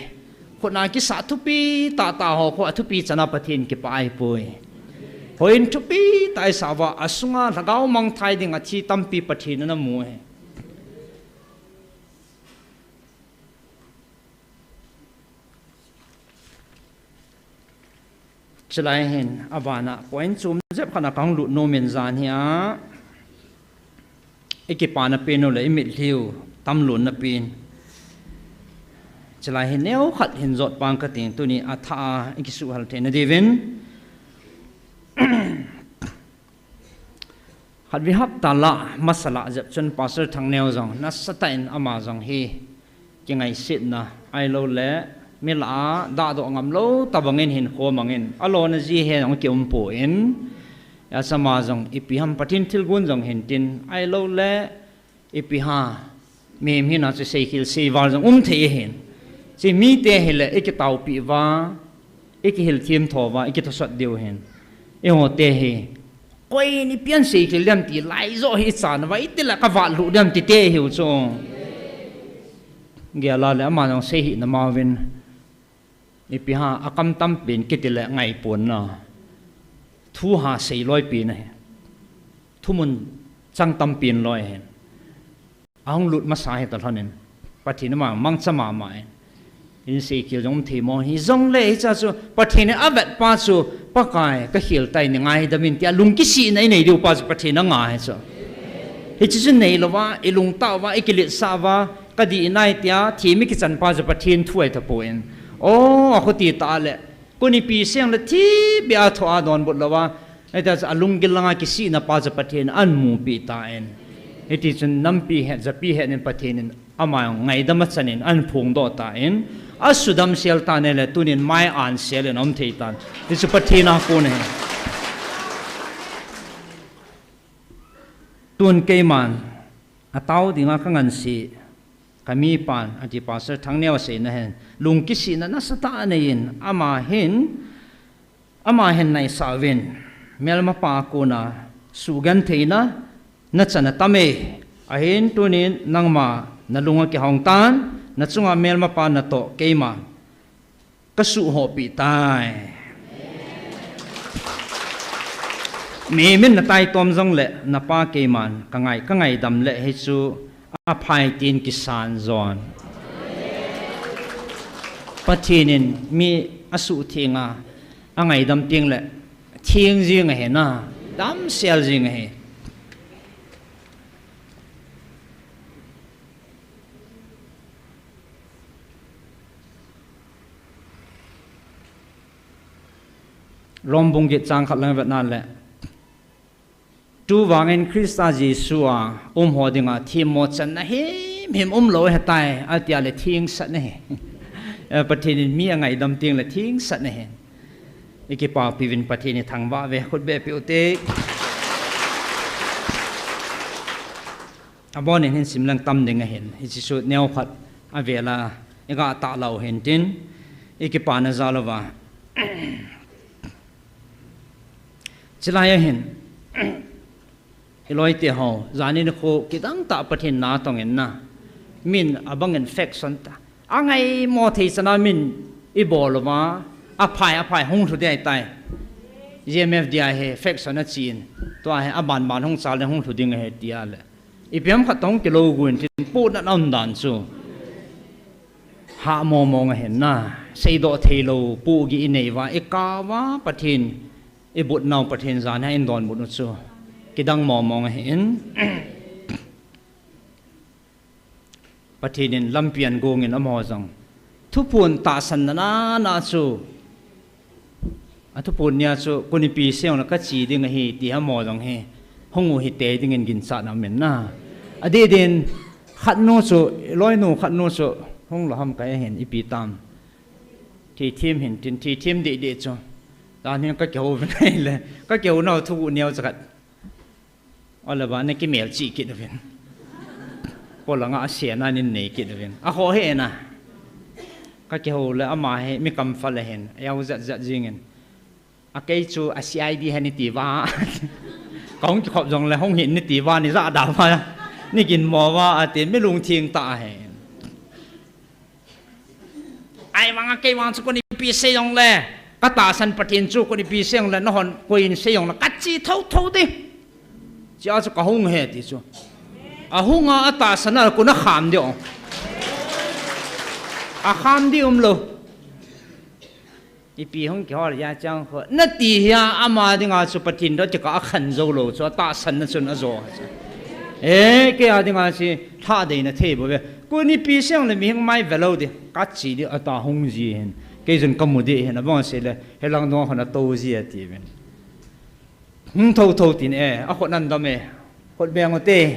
khona ki sa thu pi ta ho kho thu pi chana pathen ki pai poi hoin thu pi tai sa wa asunga lagao mang thai ding a chi tampi pathen na mu he chlai hen abana point chum jep khana kang lu no men zan hi a ekipana peno le imit liu tam lun na pin chalai he neu khat hin zot pang ka ting tuni atha ikisu hal the na devin khat vi hap tala masala jap chun pastor thang neu jong na satain ama jong hi ki ngai sit na ai lo le mila da do ngam lo tabangin hin kho mangin alo na ji he ong ki um po in ya sama jong ipiham pathin thil gun jong hentin ai lo le ipiha mem hi na se seikil se wal jong the hen si mi te hele ek tau pi wa ek hil thim tho wa ek to sat deu hen e ho te he koi ni pian seikil lam ti lai zo hi chan wa itila ka wa lu dam ti te hiu cho ge la le ma jong se hi na ma win ipiha akam tam pin kitile ngai pon na thu ha sei loi pi na thu mun chang tam pin loi hen ang lut ma sa he ta thanin pathin ma mang chama ma in se kil jong the mo hi jong le cha chu pathin avet pa chu pakai ka hil tai ni ngai da min tia lung ki si nei nei diu pa chu pathin nga he chu hi chi nei lo wa i lung ta wa ikilit sa wa ka di nai tia thi mi ki chan pa chu pathin thuai ta po en o a khoti ta le kuni pi siang la thi bia tho a don bot lawa eta alung gilanga ki si na pa ja pathen an mu pi ta en eti chun nam pi he ja pi he nen pathen ama ngai da ma chanin an phung do ta en asudam sel ta ne le tunin mai an sel en om thei tan ti chu pathena ko ne tun ke man atau dinga kangan si kami pan ati pastor thangneu se na hen lung ki si na sata anayin ama hen nai sawin melma pa ko na sugan theina na chana tame ahin tunin nangma na lunga ki hongtan na chunga melma pa na to keima kasu ho pi tai me min na tai tom jong le na pa keiman kangai dam le he chu a phai tin ki san zon pathinin mi asu thinga angai dam ting le thieng jing he na dam sel jing he rombong ge chang khat lang vet nan le tu wangen Krista Jesu hodinga thimo chan na him lo he tai atia le thing sat ne pathin mi angai dam ting le thing sat ne iki pa pivin pathin thangwa ve khut be piute abon hin simlang tam ding a hen hi chu neu khat avela ega ta lo hen tin iki pa na zalova chilaya hen Eloi te ho zani ko kidang ta pathin na tongin na min abang infection ta angai mo thei sana min ibolwa aphai hong thu dei tai GMFDI he infection na chin to a aban ban hong sal hong thu ding he tia le ipiam khatong kilo gun tin pu na nam dan chu ha mo nga hen na sei do thelo pu gi nei wa ekawa pathin ibut naw pathin zan ha in don but chu kidang mong hen patinin lampian gongin amozang thupun ta san na chu athupun nya chu kunipi seong na ka chi ding hi ti amozang he hongu hi te ding in gin sa na men na ade den khat no chu loi no khat no chu hong lo ham ka hen ipi tam thi thim hin tin thi thim de chu ta ni ka keu nei le ka keu no thu neu chakat ala ba ne ki mel chi ki da ven polanga asia na nin nei ki da ven a ho he na ka ke ho le ama he mi kam fa le hen yau zat jingen a ke chu asia di he ni ti wa kong ki khop jong le hong hin ni ti wa ni ra da wa ni gin mo wa a tin me lung thing ta he ai wang ke wang chu ko ni pi se yong le ka ta san patin chu ko ni pi se yong le no hon ko in se yong la ka chi thau di chia cho cả hung hết thì chứ hung ta sana cũng nó kham đi kham đi lo ipi hung kia là chăng ho nó tì ya ama đi ngã số patin đó chỉ có khẩn dâu lo cho ta sana cho nó rồi cái đi ngã chỉ thà đấy nó thế bởi vì cô ni pi sang là mình mai về lâu đi cắt chỉ đi ta hung gì hen cái dân cầm một đi hen nó bao nhiêu là hay lang đó họ nó tô gì thì vậy thâu tin khot nan dam khot beng te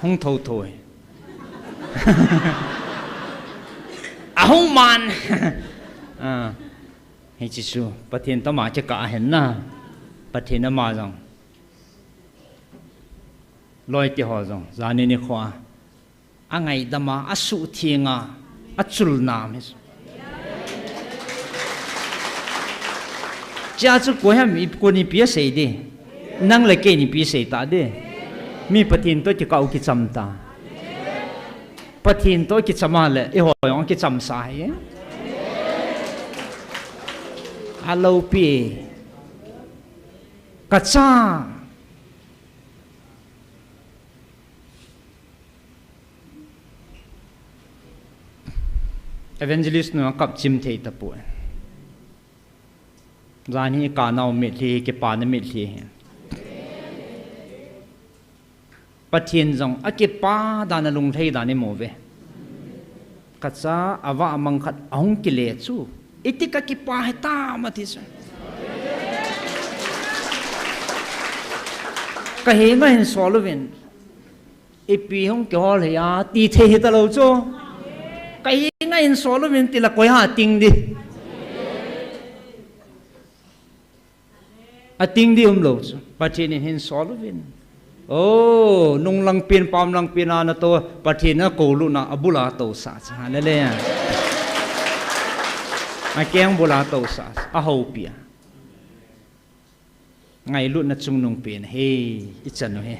hung thâu thôi hung man hi chi su pathin ta ma cha ka hen na pathin ma jong loi ti ho jong zani ni khwa angai dama asu thinga achul nam cha chu ko ha mi ko ni pia sei de nang le ke ni pi sei ta de mi pathin to ti kau ki cham ta pathin to ki chama le e ho yong ki cham sa he alo pi ka cha evangelist no kap chim thei ta pu zani ka nau mi thi ke pa na mi thi pathin jong a ke pa da na lung thei da ni mo ve ka cha awa mang khat ong ki le chu itika ki pa he ta ma thi sa ka he nga hin solven ipi hong ke hol ya ti the ta lo chu ka he nga hin solven ti la ko ha ting di ating di lo pathin hin solvin nung lang pin pam lang pin na to pathin na ko lu na abula to sa cha le le a keng bula to sa a ho pia ngai lu na chung nung pin he ichan no he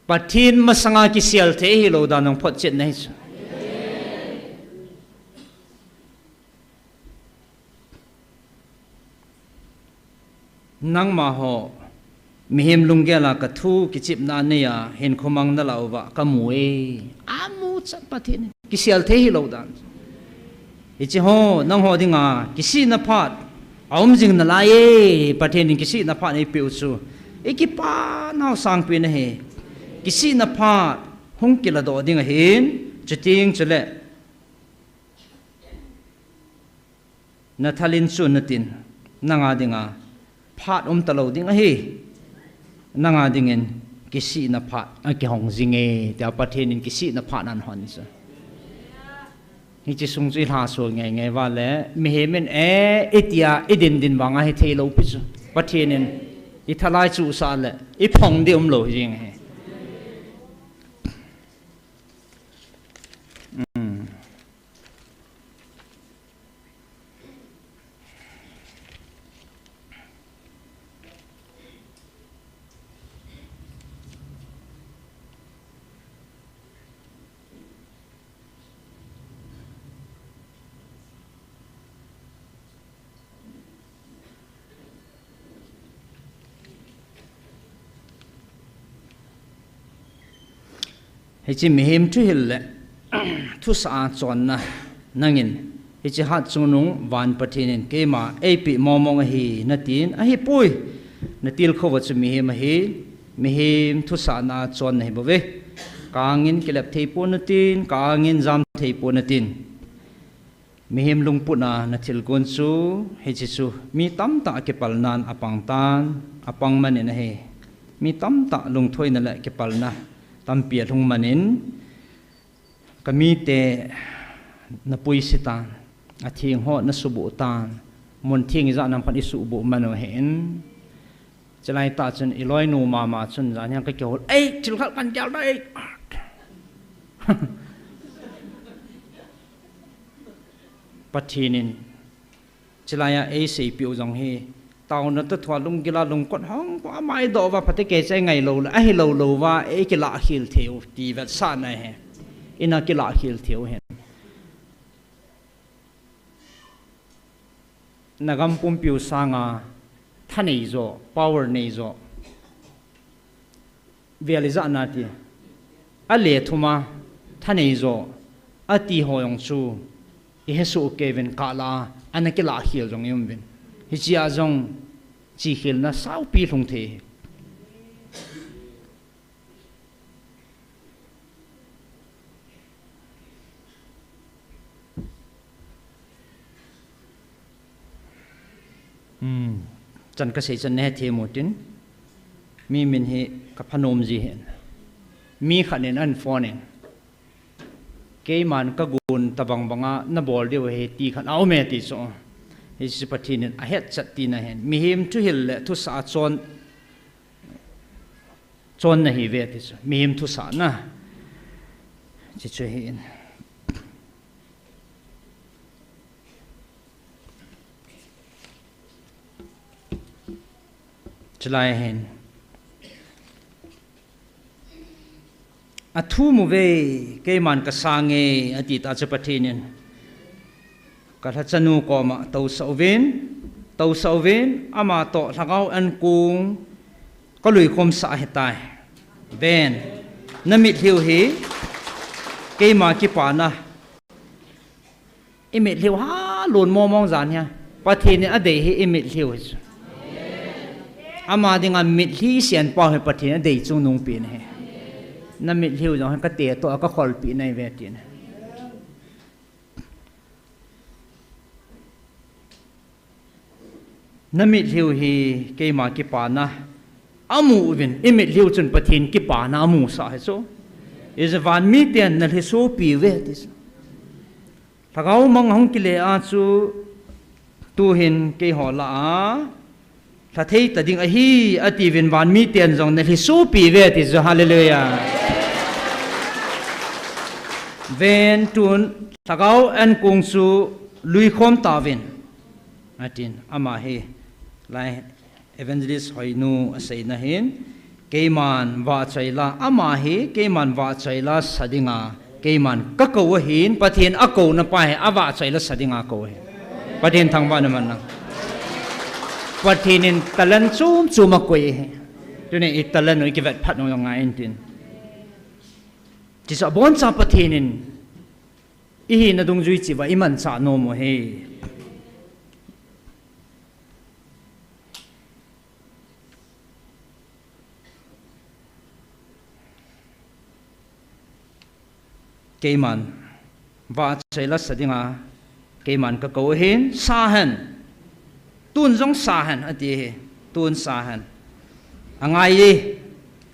pathin masanga ki sial the hi lo da nong phot chet nei nang ma ho mihim lunggela ka thu ki chip na ne ya hen khomang na lawa ka mue amu cha pathin ki sial the hi lo dan ichi ho nang ho dinga ki si na phat aum jing na la ye pathin ki si na phat nei piu chu iki pa naw sang pi na he ki si na phat hung ki la do dinga hin chiting chule na thalin chu natin nanga dinga phat talo ding a hi nanga dingin kisi na phat a ki hong zinge ta Pathen kisi na phat nan hon sa hi chi sung chi ha so ngai ngai wa le mi he men etia idin din wanga he thelo pi chu Pathen i thalai chu sa le i phong de lo jing he hi chi mihim thu hil le thu sa chon na nangin hi chi hat chunung van Pathen ke ma ap momong hi natin a hi pui natil khowa chu mihim hi mihim thu sa na chon nei bove kangin kelap thei pon natin kangin jam thei pon natin mihim lungpuna na thil kon chu hi chi chu mi tam ta ke palnan apang tan apang man na he mi tam ta lung thoi na le ke palna tampia thung manin kami te na pui sitan a thing ho na subu tan mon thing za nam phan isu bu mano hen chalai ta chun iloi nu ma chun za nya ka kyol ei chil khal kan kyal dai Pathen chalaya ei sei piu jong he tao nó tất thua lung kila lung con hong quá mai độ và phải cái trái ngày lâu là ai lâu và ấy cái lạ hiểu thiếu thì vật san này hè ina cái lạ hiểu thiếu hè nagam pum piu sanga thân này zo power này zo realize na ti a le thuma thân này zo a ti hoyong chu i hesu kevin kala ana cái lạ hiểu jong yum vin hi chia jong chi khil na sau pi thung the chan ka sei chan ne the motin mi min hi ka phanom ji hen mi khanen an phoning ke man ka gun tabang banga na bol de he ti khan au me ti so hi si Pathen a het chat ti na hen mi him thu hil le thu sa chon na hi ve ti so mi him thu sa na chi che hin chlai hen a thu mu ve ke man ka sange ati ta che Pathen ka tha chanu ko ma to sau ven ama to thagau an kung ko lui khom sa hetai ven namit hiu hi ke ma ki pa na imit hiu ha lon mong zan ya Pathen a de hi imit hiu ama dinga mit hi sian pa he Pathen a de chung nung pin he namit hiu jong ka te to ka khol pi nai ve tin namit hiu hi ke ma ki pa na amu vin imit hiu chun Pathen ki pa na amu sa he so is van mi ten na he so pi ve tis thagau mang hong ki le a chu tu hin ke ho la a tha thei ta ding a hi ati vin van mi ten jong na he so pi ve tis hallelujah ven tun thagau an kung su lui khom ta vin atin ama he lai evangelist hoinu asai na hin keiman wa chaila ama hi keiman wa chaila sadinga keiman ka ko hin Pathen ako na pa he awa chaila sadinga ko he Pathen thangba na man na Pathen in talan chum ko he tune i talan no ki vet phat no nga entin chi sa bon sa Pathen in i hi na dung jui chi wa iman sa no mo he keiman wa chaila sadinga cái màn cái câu hin sa hen tuôn giống sa hen ở đây tuôn sa hen angai ye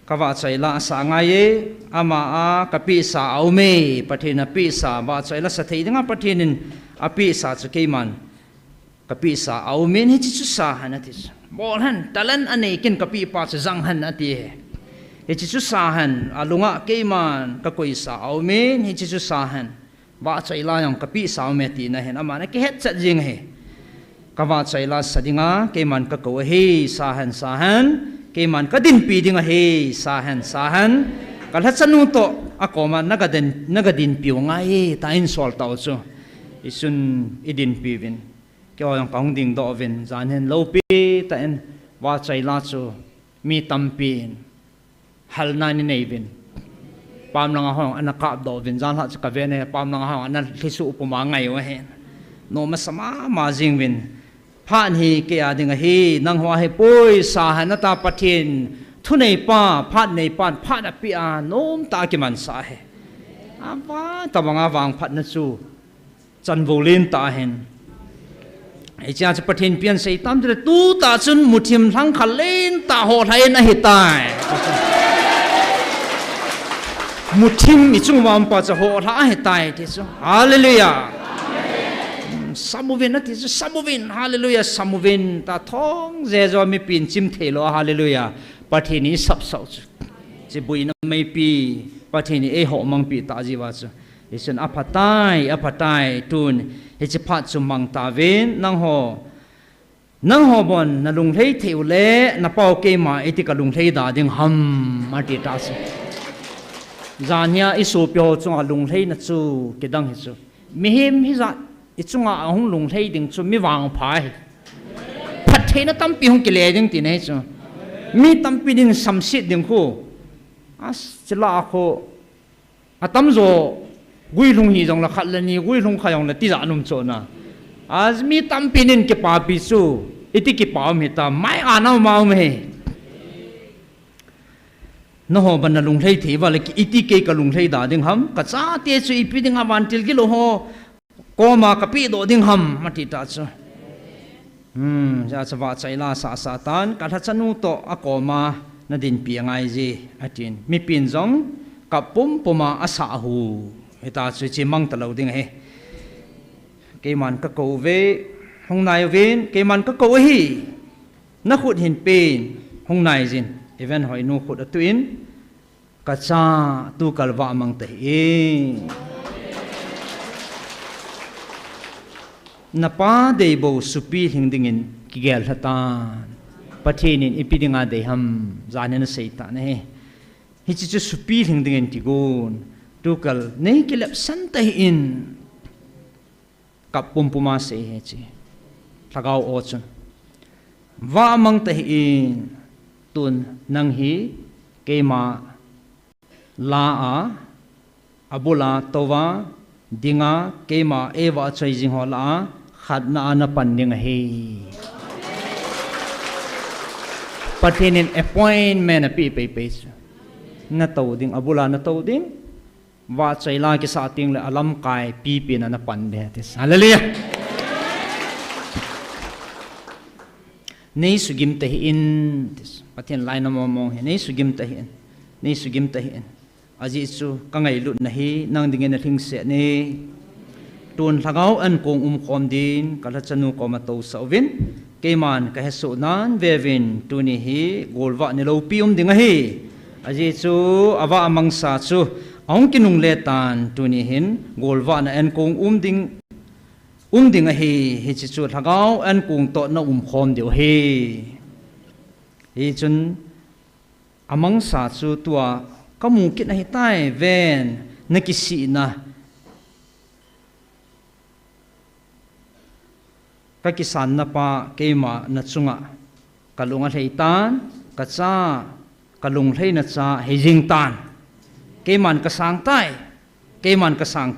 kawa chai la sa ngai ye ama a kapi sa aume pathina pi sa ba chai la sa thei dinga pathinin api sa chu cái màn kapi sa aume hi chu sa hen ati bol hen talan ane kin kapi pa chu zang hen ati hi chu sa hen alunga cái màn ka koi sa aume hi chu sa hen ba chai la yang kapi sa me ti na hen ama na ke het chat jing he kawa chai la sadinga ke man ka ko he sa han ke man ka din pi dinga he sa han kal ha chanu to akoma nagadin piu ngai ta in sol taw chu isun idin pi vin ke yang kaung ding do vin zan hen lo pi ta en wa chai la chu mi tam pin hal na ni nei vin pam lang hong anaka do vin zan ha ka ve ne pam lang hong an thisu upama ngai wa hen no ma sama ma jing vin phan hi ke ading hi nang hwa he poi sa hanata pathin thunei pa phat nei pan phat a pi a nom ta ki man sa he aba tawanga wang phat na chu chan volin ta hen ai cha cha pathin pian sei tam de tu ta chun muthim thang khalen ta ho thai na hi tai muthim mi chung wam pa cha ho tha hi tai ti chu hallelujah samovin na ti chu samovin hallelujah samovin ta thong je zo mi pin chim thelo hallelujah pathini sap sau chu che buina mai pi pathini e ho mang pi ta ji wa chu isun apatai tun he che phat chu mang ta ven nang ho bon na lung thei theu le na pau ke ma eti ka lung thei da ding ham ma ti ta chu zania isu pyo chu lung thei na chu ke dang hi chu mi him hi za ichunga ahung lung thei ding chu mi wang phai phat thei na tam pi hung ki le ding ti nei chu mi tam pi ding samsit ding khu as chila kho atam zo gui lung hi jong la khat la ni gui lung khayong la ti za num cho na as mi tam pi nin ke pa pi chu iti ki pa mi ta mai ana mau me no ho ban na lung thei thei wa le ki iti ke ka lung thei da ding ham ka cha te chu ipi ding awan til ki lo ho koma kapi do ding ham mati ta chu ja chawa chaila sa satan ka tha chanu to akoma na din pi ngai ji atin mi pin jong kapum puma asa hu eta chu chi mang ta lo ding he ke man ka ko ve hong nai ven ke man ka ko hi na khut hin pin hong nai jin even hoi nu khut atuin ka cha tu kalwa mang te e napa de bo supi hingdingin kigel hatan pathinin ipidinga de ham zanena seita ne hi chi chu supi hingdingin tigun tukal nei kilap santa in kapum puma se he chi thagau o chun wa mang te in tun nang hi kema la a abula towa dinga kema ewa chai jing ho la khatna na panning he pathinin appointment a pi pe na to ding abula na to ding wa chai la ki sa ting le alam kai pi na pan de tis hallelujah nei sugim te in tis pathin line mo mong he nei sugim te in aji chu kangai lut na hi nang ding na thing se ne tun thagau an kong khom din kala chanu ko ma to sawin keman ka hesu nan vevin tuni hi golwa ni lo pium ding hi aji chu awa amang sa chu ong kinung le tan tuni hin golwa na an kong ding hi hi chu thagau an kong to na khom deu hi chun amang sa chu tua kamu kit na hitai ven nakisi na kakisan na pa kema na chunga kalunga heitan kacha kalung thei na cha hejing tan keman ka sang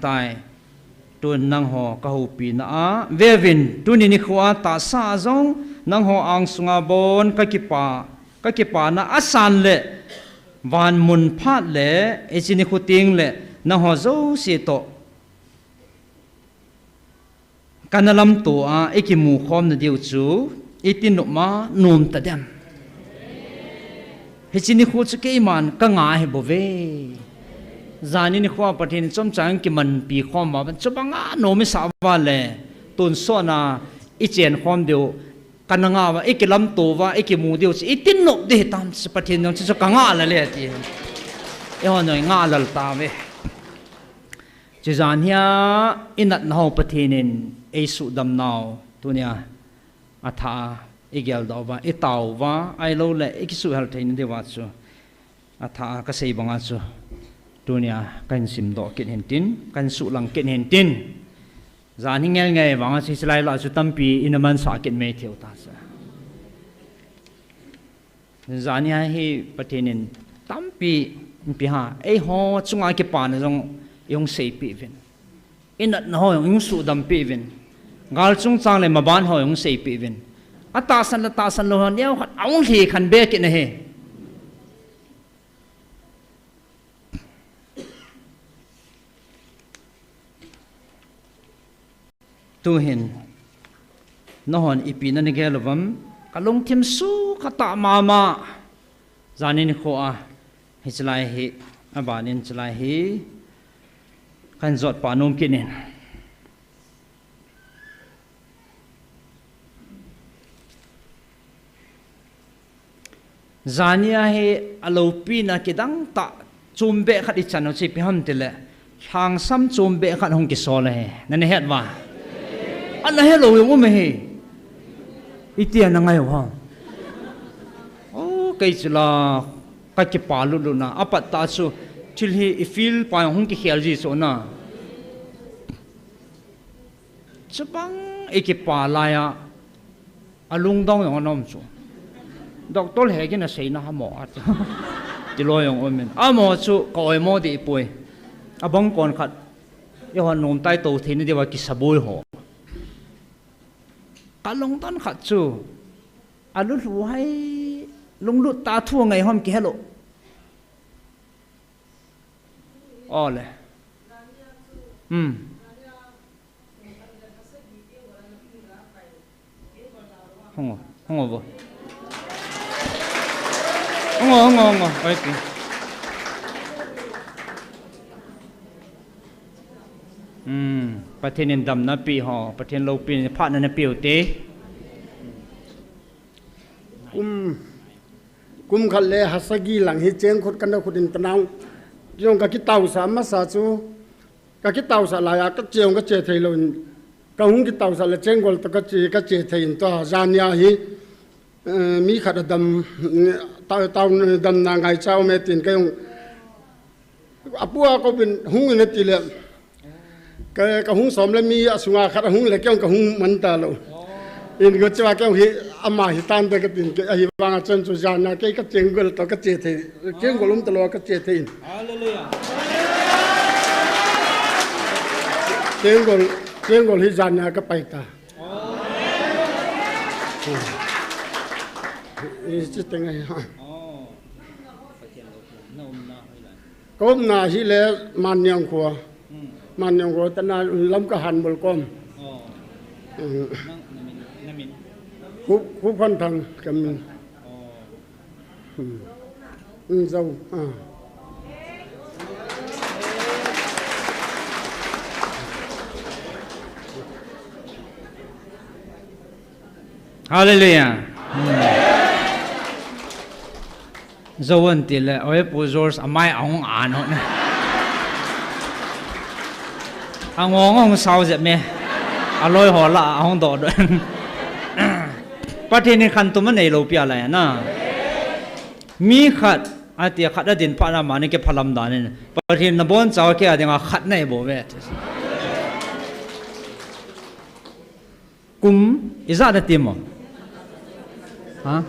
tai tun nang ho ka hu pi na a vevin tuni ni khwa ta sa zong nang ho ang sunga bon ka kipa na asan le van mun phat le echini khuting le na ho zo si to kanalam to a ekimu khom na diu chu itin no ma num ta dem hichini khu chu ke man ka nga he bove zani ni khwa pathin chom chang ki man pi khom ma ban chobanga no mi sa wa le tun so na i chen khom deu kananga wa ikilam to wa ikimu deu itin no de tam pathin no chu ka nga la le ti e ho no nga lal ta ve chi zan hia inat no pathinin e su dam naw tunia atha igel do wa itaw wa ai lo le ikisu hal thein de wa chu atha ka sei banga chu tunia kan sim do kin hentin kan su lang kin hentin zan hingel ngai wanga si slai la chu tampi inaman sa kin me theu ta sa zan ya hi pathinin tampi pi ha e ho chunga ki pa na jong yong sei pi vin inat na ho yong su dam pi vin gal chung chang le maban ho yong sei pi vin ata san lo han yau khat aung hi khan be ki na he tu hin no hon ipi na ni gelawam kalong thim su khata mama zanin kho a hichlai hi abanin chlai hi kan zot panum kinin zania he alopi na kidang ta chumbe khat I chano chi pi ham tile hang sam chumbe khat hong ki sol he nan het wa an he lo yong me he itia na ngai wa o kai chila ka ki palu lu na apat ta chu til hi I feel pa hong ki khel ji so na chapang ekipa la ya alung dong yong nom chu doctor he ki na sei na ha mo at ti lo yong omen amo chu ko mo di pui abong kon khat yo han nom tai to thein ni dewa ki saboi ho kalong tan khat chu alu lu hai lung lu ta thu ngai hom ki hello ole hong bo hong oi ki Pathen dam na pi ho Pathen lo pi pha na pi te kum khalle hasagi lang hi cheng khut kan khutin tanaw yong ka ki taw sa ma sa chu ka ki taw sa la ya ka cheong ka che theilo ka hung ki taw sa la cheng gol ta ka che thein to zania hi mi khat dam taw dam na ngai chaw me tin ka yong apua ko bin hung ne ti le ka hung som le mi asunga khat hung le kyong ka hung man ta lo in go chwa kyong hi ama hi tan te ka tin ke hi wanga chen chu jana ke ka chengol to ka che the chengolum to lo ka che thein hallelujah chengol hi jana ka pai ta is just thing ha kom na hi le manyang ko tana lam ka han bol kom khu phân thằng cầm dâu hallelujah dâu anh tỷ lệ ôi bố George amai ông ăn hả anh ông sao vậy mẹ aloi họ là ông đỏ đôi Pathen khăn tụi mình này lâu bia lại na mi khát ati khát đã đến phá mà này cái phá làm đàn này Pathen nó bốn cháu kia thì ngà khát này bố về kum isa đã tìm mà hả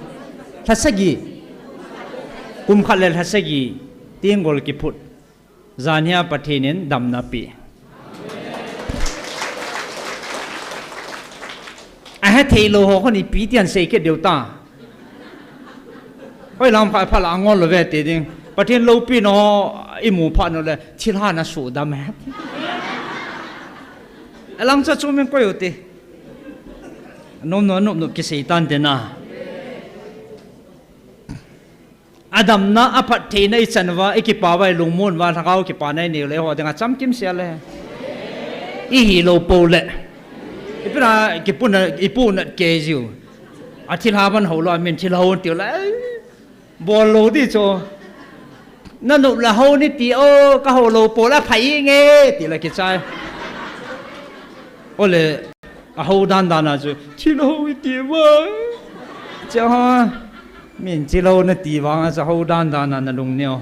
thật sự gì kum khát lên thật sự gì tiếng gọi cái phút zania Pathen đam na pi ai thấy lô họ con đi bí tiền xây cái điều ta, ôi làm phải phải là ngon rồi về tiền đi, Pathen lâu pi nó im mù phá nó là chỉ là nó sụt đam hết, làm cho chúng mình coi được nôm nó cái Satan thế na Adam na apat thi nei chanwa ikipa vai lungmun wa thakau ki pa nei ni le ho denga cham kim sia le I hi lo po le ipra ki puna ke jiu athil haban ho lo min thil ho ti la bol lo di cho na no la ho ni ti o ka ho lo po la phai nge ti la ki chai ole a ho dan na chu thil ho ti wa cha ha mình chỉ lâu nó tì vang sao hậu đan đan nó lung neo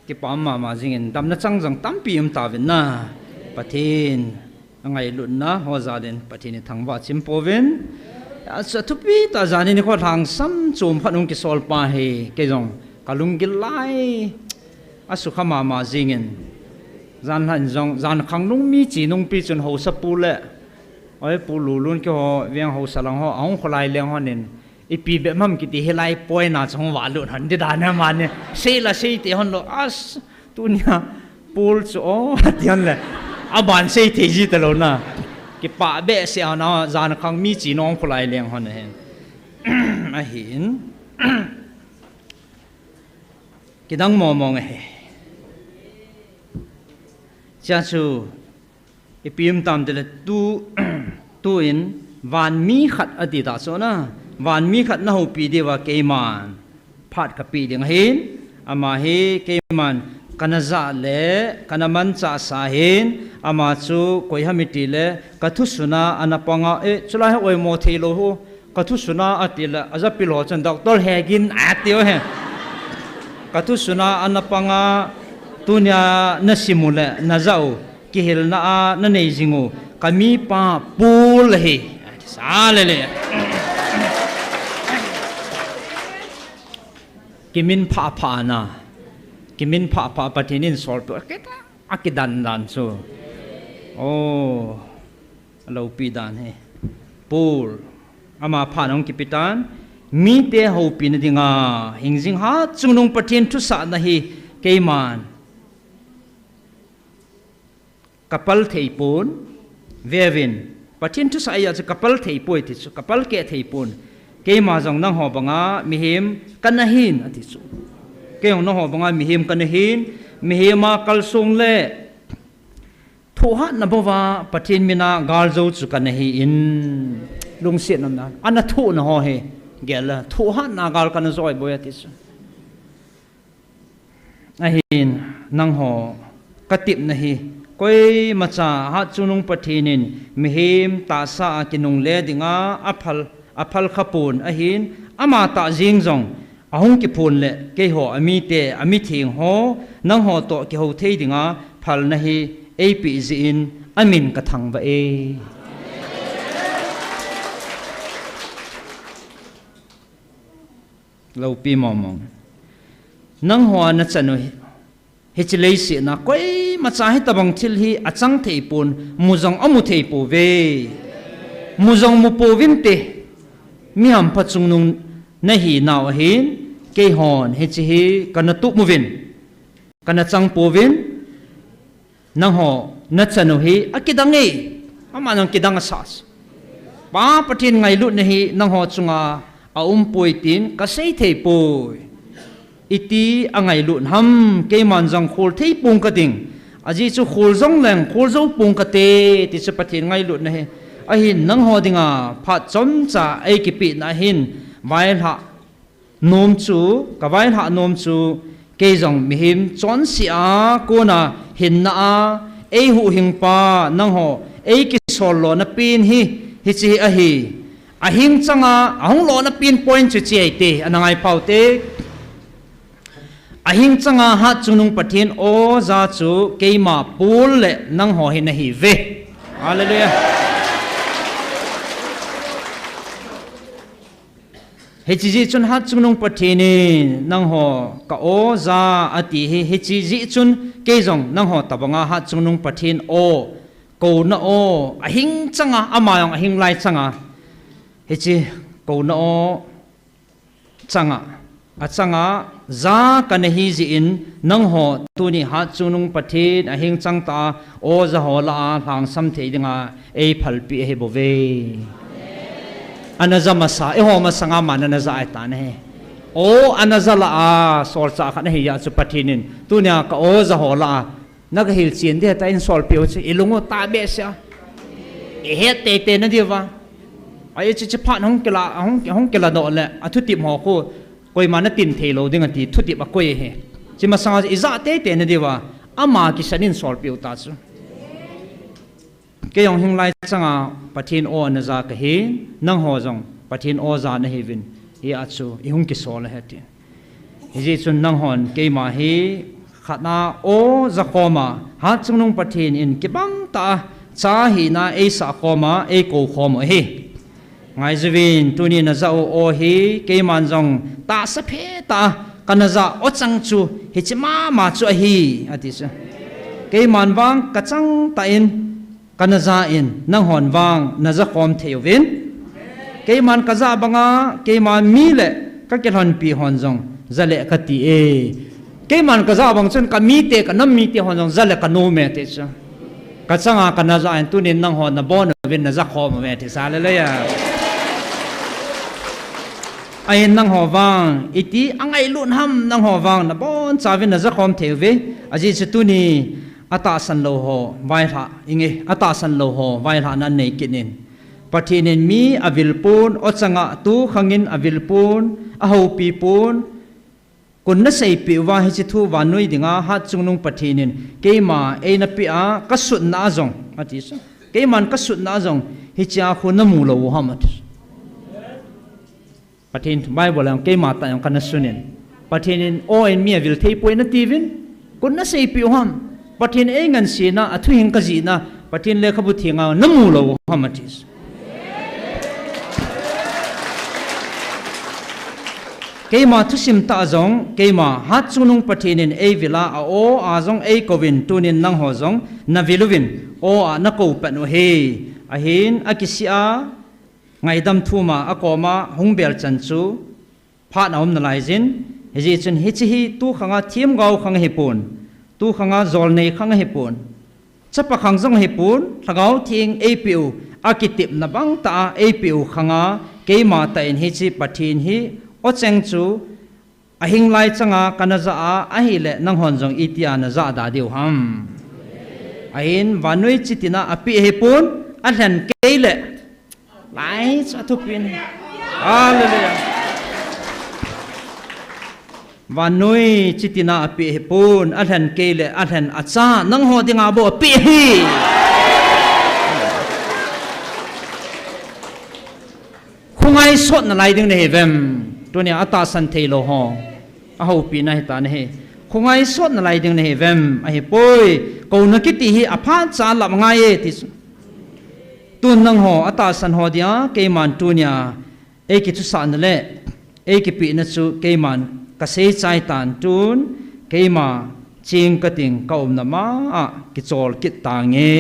cái bám mà riêng đâm nó trăng rằng tắm piêm ta viên na Pathen ngày luận na hoa gia đình Pathen thằng vợ chim po viên sẽ thúc bi ta gia đình có thằng sắm chùm phát nung cái sol pa he cái dòng cả lung cái lai asu khama mà riêng gian hành dòng gian khang nung mi chỉ nung pi chun hồ sắp pu lệ ôi pu lù luôn cái họ viên hồ salang họ ông khơi lên họ nên ipi bẹ mắm cái tí helai poi na trong vả luôn hẳn đi đàn em mà nè xây là xây thì hòn lo as tu nia pul cho tiền lệ à bạn xây thì gì tao luôn na cái bà bẹ xe nó gian khang mi chỉ nung khơi lên họ nè à hiền cái đăng mò mò nghe cha chu ipim tam de tu in van mi khat adi ta so na van mi khat na ho pi de wa ke man phat ka pi ding hin ama he ke man kanaza le kanaman cha sa hin ama chu koi hamiti le kathu suna anapanga e chulai oi mo thelo ho kathu suna atila azapil ho chan doctor hegin atio he kathu suna anapanga tunya na simule na zau kihil na na nei jingu kami pa pul he salele kimin pha na kimin pha Pathenin sol to keta akidan dan so oh lo pi dan he pul ama pha nong kipitan mi te ho pin dinga hingjing ha chungnung Pathen thu sa na hi keiman kapal theipon vevin Pathen thu sa ya kapal theipoi ti kapal ke theipon keima jong nang ho banga mihim kanahin ati chu keong no ho banga mihim kanahin mihima kalsung le thoha na bawa Pathen mina galzo chu kanahi in lungsit nam na ana thu na ho he gela thoha na gal kan zoi boya ti chu ahin nang ho katip na hi koi macha ha chunung Pathenin mihim ta sa kinung le dinga aphal khapun ahin ama ta jing jong ahung ki phun le ke ho ami te ami thing ho nang ho to ki ho thei dinga phal na hi ap in amin ka thang ba e lo pi momong nang ho na chanu hi chilei si na koi macha hi tabang thil hi achang theipun muzong amu theipu ve muzong mu povin te miam phachung nung na hi naw hin ke hon hi chi hi kana tu muvin kana chang povin nang ho na chanu hi akidangi ama nang kidang sas pa Pathen ngai lut na hi nang ho chunga a poitin ka sei theipui iti angai lut ham ke man jang khol thei pung ka ding aji chu khol jong leng khol zo pung ka te ti chu Pathen ngai lut na he a hin nang ho dinga pha chom cha ai ki pi na hin vai ha nom chu ka vai ha nom chu ke jong mi him chon si a ko na hin na a ei hu hing pa nang ho ei ki sol lo na pin hi chi a hi a hing changa ahung lo na pin point chu chi ai te anangai pau te ahing changa ha chunung Pathen o za chu keima pul le nang ho hin hi ve hallelujah he chi ji chun ha chunung Pathen nang ho ka o za ati he chi ji chun ke jong nang ho tabanga ha chunung Pathen o ko na o ahing changa amayong ahing lai changa he chi ko na o changa achanga za kanahi ji in nang ho tuni ha chunung pathin a hing changta o za hola hlang sam theidinga ei phalpi he bove anaza masa e ho masanga manana za ai ne o anazala a sol cha khan he ya chu pathinin tunia ka o za hola nak hil chin de ta in sol pio chi ilungo ta be sia e he te na diwa ai chi phan hong kela do le athu tip ho ko koi mana tin thelo ding ati thu tip a koi he chi ma sa iza te na diwa ama ki sanin sol pio ta chu ke yong hing lai changa pathin o na za ka he nang ho jong pathin o za na he vin hi achu i hung ki sol he ti hi chun nang hon ke ma hi khana o za khoma ha chungnung pathin in ki bang ta cha hi na e sa khoma e ko khom he ngai zwin tuni na za o hi ke man jong ta sa phe ta kana za o chang chu hi chi ma chu hi ati sa ke man wang ka chang ta in kana za in nang hon wang na za khom thewin ke man ka za banga ke man mi le ka ke hon pi hon jong zale ka ti e ke man ka za bang chen ka mi te ka nam mi te hon jong zale ka no me te cha ka changa kana za in tunin nang hon na bon win na za khom me te sa le ya ai nang ho wang iti angai lun ham nang ho wang na bon cha win na za khom thewe aji che tuni ata san lo ho vai tha inge ata san lo ho vai tha nan nei kinin pathinin mi avilpun o changa tu khangin avilpun a ho pi pun kun na sei pi wa hi chi thu wa noi dinga ha chungnung pathinin keima e na pi a ka sut na jong ati sa keiman ka sut na jong hi cha khu na mu lo hamat pathin bible ang keima ta yang kana sunin pathinin o en mi avil thei poi na tivin kun na sei pi ham pathin e ngan si na athu hing ka ji na pathin le khabu thinga na mu lo hamatis keima thu sim ta jong keima hat chunung pathinin e vila a o a jong e kovin tunin nang ho jong na viluvin o a na ko panu he a hin akisia ngai dam thuma akoma hungbel chanchu pha na om na lai jin heji chun hichi hi tu khanga thim gau khang he pun tu khanga zol nei khang he pun chapa khang jong he pun lhagau thing e piu akitip na bang ta e piu khanga keima ta in hichi pathin hi o cheng chu a hing lai changa kanaza a hi le nang hon jong itia na za da diu ham a hin vanui chitina api he pun a hlan keile lai cha thu pin hallelujah vanui chitina api he pun a hlan keile a hlan acha nang ho dinga bo api hi khungai sot na lai ding ne hevem tunia ata san thelo ho a ho pi na ta ne he khungai sot na lai ding ne vem a he poi ko na ki ti hi a pha cha la ngai e ti tun nang ho ata san ho dia ke man tunia e ki chu san le e ki pi na chu ke man ka se chai tan tun ke ma ching ka ting ka om na ma a ki chol ki ta nge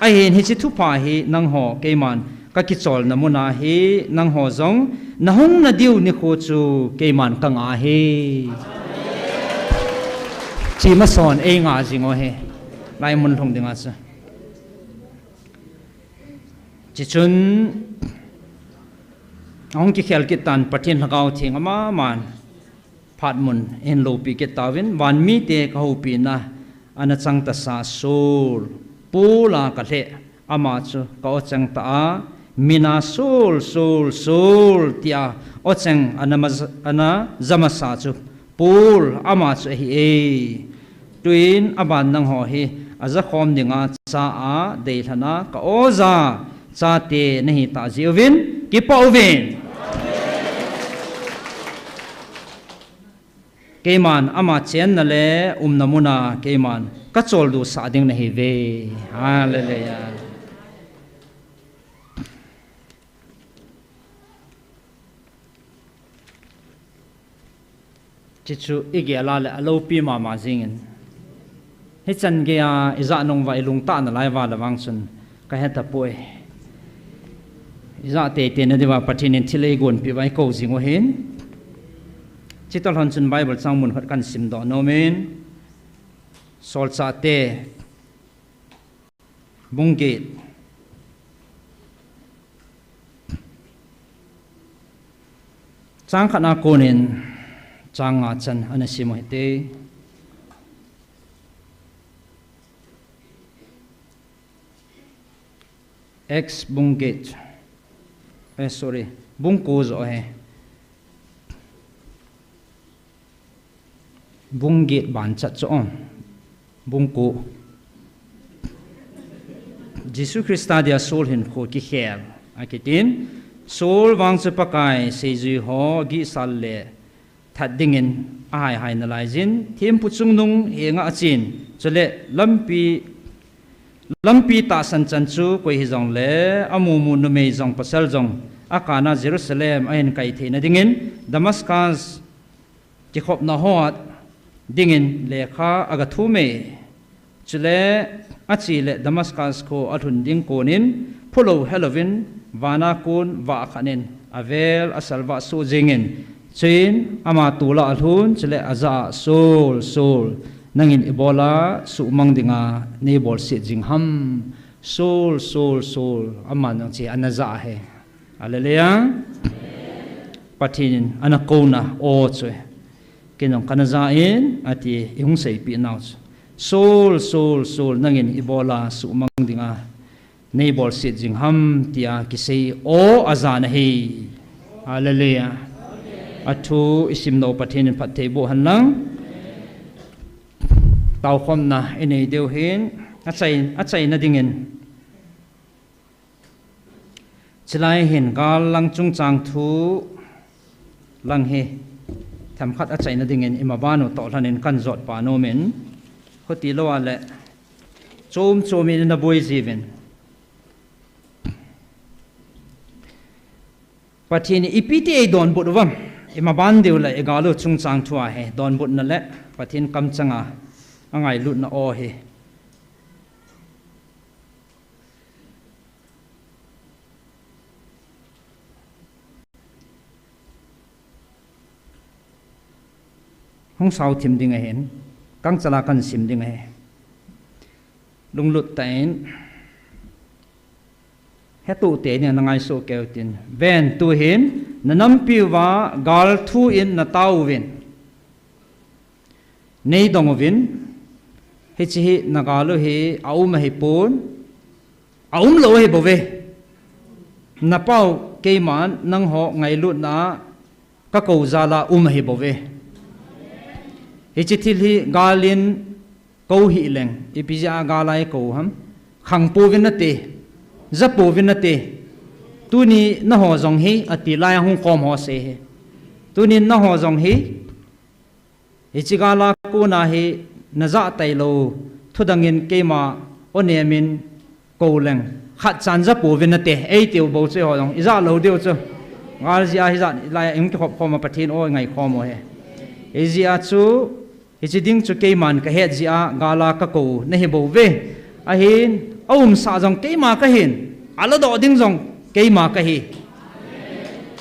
a hin hi chi thu pa hi nang ho ke man ka ki chol na muna hi nang ho zong na hung na diu ni kho chu ke man ka nga he chi ma son e nga jingo he lai mun thong dinga cha chi chun ong ki khel ki tan Pathen Lhagaotheng ama man phat mun en lo pi ke tawin wan mi te ka ho pi na ana chang ta sa sol pula ka le ama chu ka o chang ta a mina sol tia o chang ana zama sa chu pul ama chu hi e tuin aban nang ho hi aza khom dinga cha a de thana ka oza cha te nahi ta jiwin ki pawin keman ama chen na le namuna keman ka chol du sa ding nahi ve hallelujah chichu igela le alo pi ma jingin he chan ge a iza nong vai lung ta na lai wa la wang chun ka heta poi za te te na dewa pathin in thilei gon pi vai ko jingo hin chitol hon chun bible chang mun khat kan sim do no men sol cha te bungge chang khana konin chang nga chan anasim te X bungget sorry bungko zo he bungget ban chat cho on bungko Jesus Christa dia sol hin kho ki kher akitin sol wang se pakai se ji ho gi sal le that dingin ai hai na lai jin thim pu chung nung henga achin chole lampi ta san chan chu ko hi jong le amu mu no me jong pasal jong akana Jerusalem ain kai the na dingin Damascus ti khop na hot dingin lekha aga thu me chule achi le Damascus ko athun ding konin phulo Halloween wana kun wa khanin avel asalwa su jingin chin ama tula athun chule aza sol nangin Ebola su mangdinga nebol sit jingham sol ama nang chi anaza he hallelujah pathin anakona o chwe kinong kanaza in ati yung sei pi naw sol nangin Ebola su mangdinga nebol sit jingham tia kisei o azana he hallelujah atu isim no pathin pathe bo hanlang tao khom na ene deu hin achai na dingin chilai hin gal lang chung chang thu lang he tham khat achai na dingin imabano to thanin kan zot pa no men khoti lo ale chom in na boy jiven pathin ipiti don budwam imaban deu la egalo chung chang thu a he don bud na le pathin kam changa angai lut na o he hong sau thim ding a hen kang chala kan sim ding a he lung lut tain hetu te ne nangai so keutin ven tu hin nanam piwa gal thu in na tauwin nei dongovin hichi nagalu hi aum hi pon aum lo hi bove napau keiman nang ho ngai lut na ka ko zala hi bove hichi thil hi galin ko hi leng ipija galai ko ham khang po vin na te zapo vin na te tuni na ho jong hi ati lai hung kom ho se he tuni na ho jong hi hichi gala ko na hi naza tailo thudangin kema onemin koleng khat chanza povinate ei tiu bo che ho dong iza lo deu chu ngal zia hi za lai eng khop khom pathin o ngai khom o he ezia chu hichiding chu keman ka het zia gala ka ko ne he bo ve a hin sa jong kema ka hin alo do ding jong kema ka hi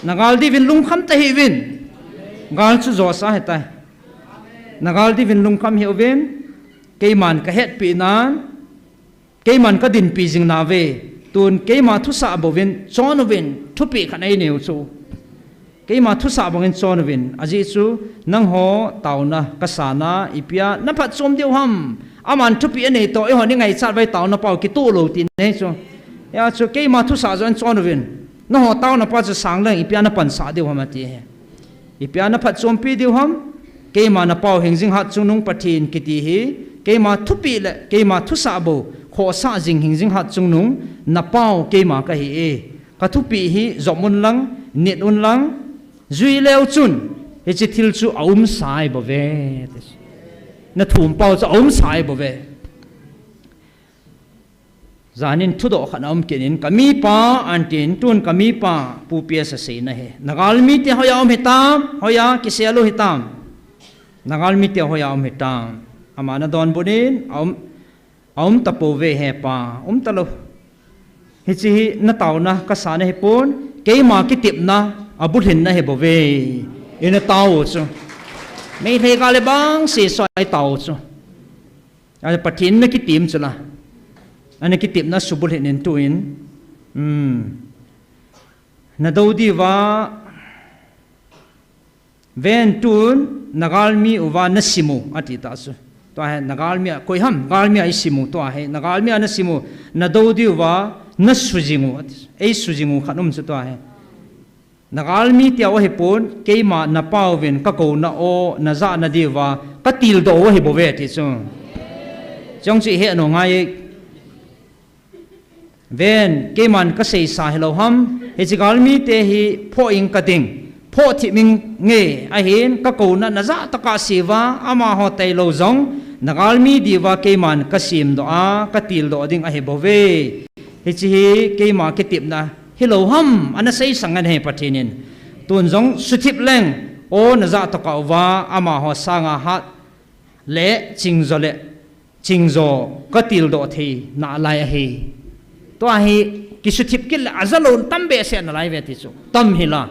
nagal di vin lung kham ta hi vin gal chu zo sa hetai nagal di vin lung kham hi ovin keiman ka het pi nan keiman ka din pi jing na ve tun keima thu sa bovin chonovin thu pi khanai neu chu keima thu sa bongin chonovin aji chu nang ho tauna kasana ipia na phat chom deu ham aman thu pi ane to e ho ni ngai chat vai tauna pau ki tu lo tin ne chu ya chu keima thu sa jon chonovin na ho tauna pa chu sang leng ipia na pan sa deu ham ati he ipia na phat chom pi deu ham keima na pau hingjing hat chunung pathin kiti hi keima thupi le keima thusa bo kho sa jing hingjing hat chungnung na pau keima ka hi e ka thupi hi zomun lang nit un lang zui leo chun e chi thil chu aum sai bo ve na thum pau chu aum sai bo ve zanin thudo khanam kenin kami pa antin tun kami pa pu pia sa sei na he nagal mi te hoya om hitam hoya kiselo hitam nagal mi te hoya om hitam amana don bunin om tapo ve he pa talo hi chi na tau na ka sa na hi pon ke ma ki tip na abut hin na he bo ve ina tau chu mấy thầy cả lại băng xì xoay tàu chứ, anh bắt tin nó cái tiệm chứ là, anh cái tiệm nó sụp lên nên tuin, nó đâu đi vào, ven tuin, nagalmi uva nasimu, ati ta chứ, toa hay nagalmi, koi ham nagalmi ai simu toa hay, nagalmi ai nasimu, nó đâu đi vào nasujingu, ai sujingu khanum chứ toa hay. Nagalmi tiaw hi pon keima na pawin ka ko na o na za na diwa ka til do hi bove ti chu chong chi he no ngai ven keiman ka sei sa hello ham he chi galmi te hi pho ing ka ding pho thi ming nge a hin ka ko na za ta ka siwa ama ho tai lo zong nagalmi diwa keiman ka sim do a ka til do ding a hi bove he chi hi keima ke tip na hello ham ana sei sangan he patinin tun jong suthip leng o na za to ka wa ama ho sanga hat le chingzo ka til do thi na lai hi to hi ki suthip kil azalon tambe se na lai ve ti chu tam hi la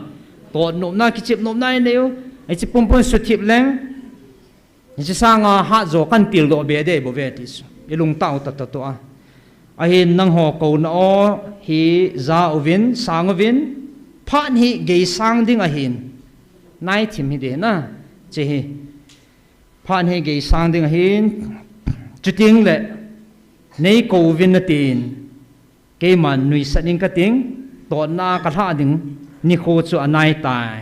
to no na ki chip no nai neu ai chi pum pum suthip leng ni chi sanga ha zo kan til do be de bo ve ti chu ilung tau ta to a ahin nang ho ko na o hi za ovin sang ovin phan hi ge sang ding ahin nai thim hi de na che hi phan hi ge sang ding ahin chuting le nei ko vin na tin ke man nui saning ka ting to na ka tha ding ni kho chu anai tai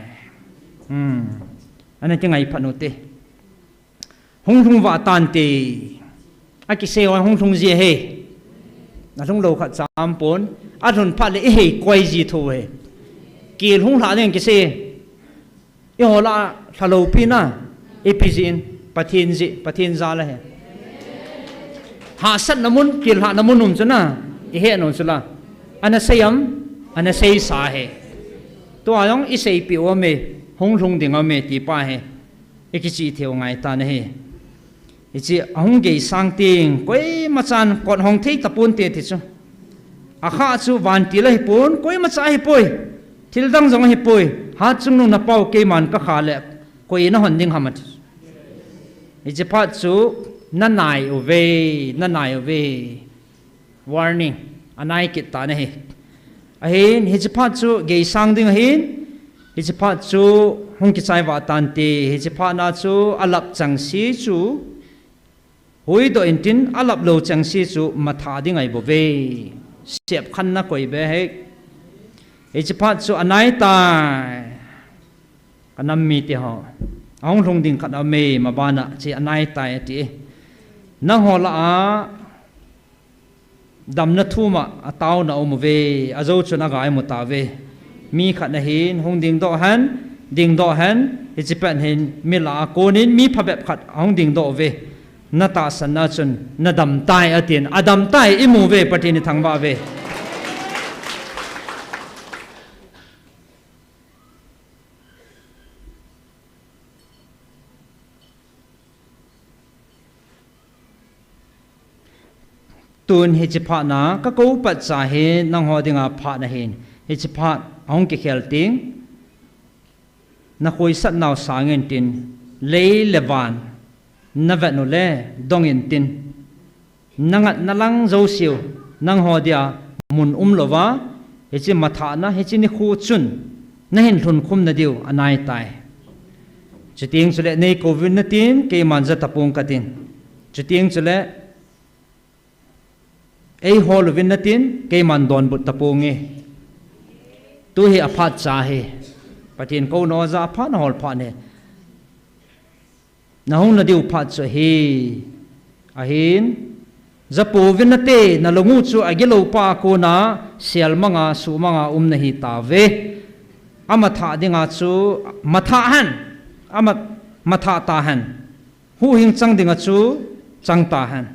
ana ti ngai phanu te hung thung wa tan te a ki se wa hung thung ji he na thung lo kha cham pon a thun pha le he koi ji tho he ki hung la ne ki se e ho la thalo pina epizin pathin za la he ha sat namun kil ha namun um chana e he non sula ana sayam ana sei sa he to ayong i sei pi o me hung thung ding o me ti pa he e ki chi theo ngai ta ne he e chi hung ge sang ting koi ma chan kon hong thei tapun te ti chu a kha chu van ti la hi pun koi ma cha hi poi thil dang jong hi poi ha chung nu na pau ke man ka kha le koi na hon ding hamat e chi pha chu na nai o ve warning anai kit ta ne he a hin hi chi pha chu ge sang ding hin hi chi pha chu hung ki chai wa tan te hi chi pha na chu alap chang si chu hoi do intin alap lo chang si chu matha ding ai bo ve sep khan na koi be he hi chi pha chu anai ta kanam mi te ho ong thong ding khat ame ma bana chi anai ta ti na ho la a dam na thuma ataw na om ve azo chu na ga mu ta ve mi khat na hin hong ding do han hi chi pen hin mi la konin mi phabep khat hong ding do ve na ta san na chun na dam tai atin adam tai imu ve patin thang ba ve tun hi chi pha na ka ko pat cha he nang ho dinga pha na hin hi chi pha ong ki khel ting na khoi sat naw sangen tin lei levan na vet no le dong in tin nangat nalang zo siu nang ho dia mun lova hi chi matha na hi chi ni khu chun na hin thun khum na diu anai tai chiting chule nei covid na tin ke man za tapung ka tin chiting chule ei hol vinatin ke man don but tapungi tu hi aphat cha he patin ko no za pha na hol pha ne na hung na diu phat cha he a hin zapo vinate na longu chu agilo pa ko na sial manga su manga na hi ta ve ama tha dinga chu matha han ama matha ta han hu hing chang dinga chu chang ta han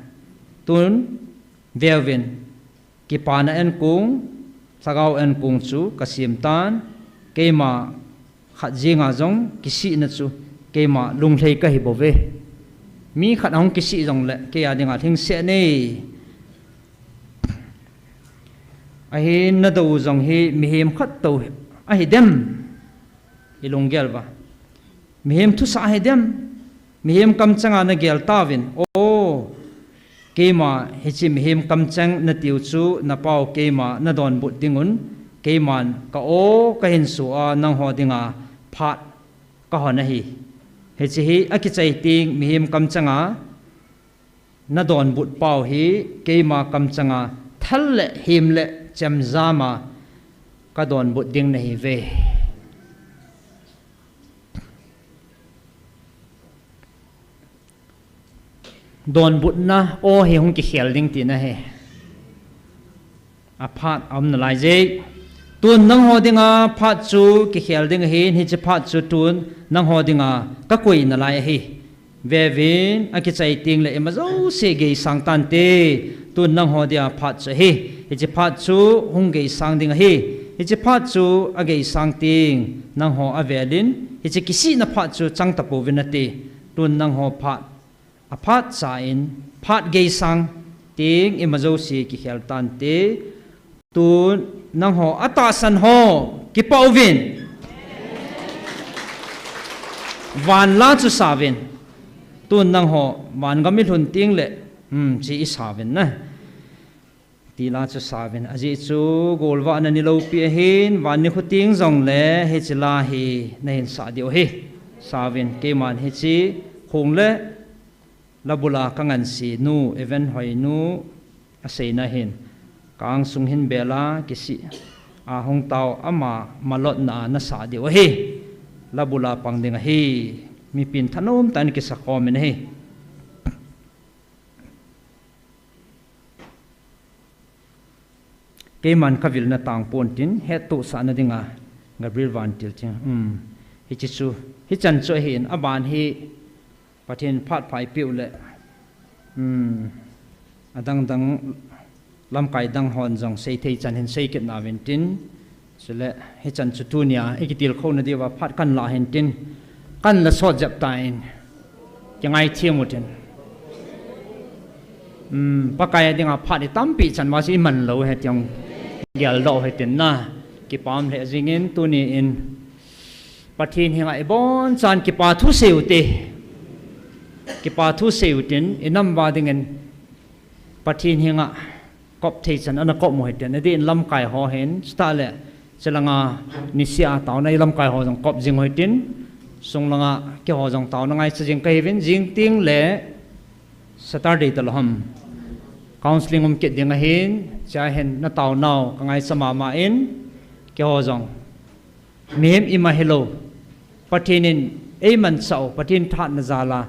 tun velvin ki pana en kung sagau en kung chu kasim tan keima khat jinga jong kisi na chu keima lunglei ka hi bove mi khat hong kisi, si, จง le ke ya dinga thing se ne a hi na do zong hi mi hem khat to a hi dem ilung gel ba mi hem thu sa hi dem mi hem kam changa na gel tawin o keima hi chi mi hem kam chang na tiu chu na pau keima na don but dingun keiman ka o ka hin su a nang ho dinga phat ka hon hi he chi hi aki chai ting mi hem kam changa na don but pau hi keima kam changa thal le him le cham zama ka don but ding na hi ve don but na o hi hung ki khel ding ti na he a phat am na lai je tun nang ho dinga phat chu ki khel ding hin hi che phat chu tun nang ho dinga ka koi na lai hi ve vin a ki chai ting le emazo se ge sang tan te tun nang ho dia phat chu hi che phat chu hung ge sang ding hi che phat chu a ge sang ting nang ho a velin che kisi na phat chu chang ta po vinati tun nang ho phat a phat sa in phat ge sang ting emazo se ki khel tan te tun nang ho ata san ho ki pauvin van la chu savin tun nang ho van ga mi thun ting le chi savin na ti la chu savin aji chu golwa na ni lo pi hin van ni khuting jong le he chila hi na hin sa dio hi savin ke man he chi khong le labula kangan si nu even hoi nu asei na hin kang sung hin bela kisi a hong tao ama malot na sa di wa hi labula pang ding hi mi pin thanom tan ki sa komen hi ke man kavil na tang pon tin he to sa na dinga gabriel van til ching hi chi chu hi chan chu hin aban hi pathin phat phai piu le adang dang lam kai dang hon jong sei thei chan hin sei ket na ven tin chule he chan chu tu nia ekitil kho na dewa phat kan la hen tin kan la so jap tain kengai thiamutin pakai dinga phat i tampi chan wa si man lo he tyong gel lo he tin na ki pam le jingin tu ni in pathin hinga e bon chan ki pa thu seu te ki pa thu seu tin inam wa dingen pathin hinga kop thei chan ana kop mo he ten adi lam kai ho hen sta le chelanga nisia taw nai lam kai ho jong kop jing hoi tin sung langa ke ho jong taw na ngai ching kai vin jing ting le saturday talham counseling ke ding a hin cha hen na taw naw ka ngai sama ma in ke ho jong mem ima hello patinin e man sau patin that na zala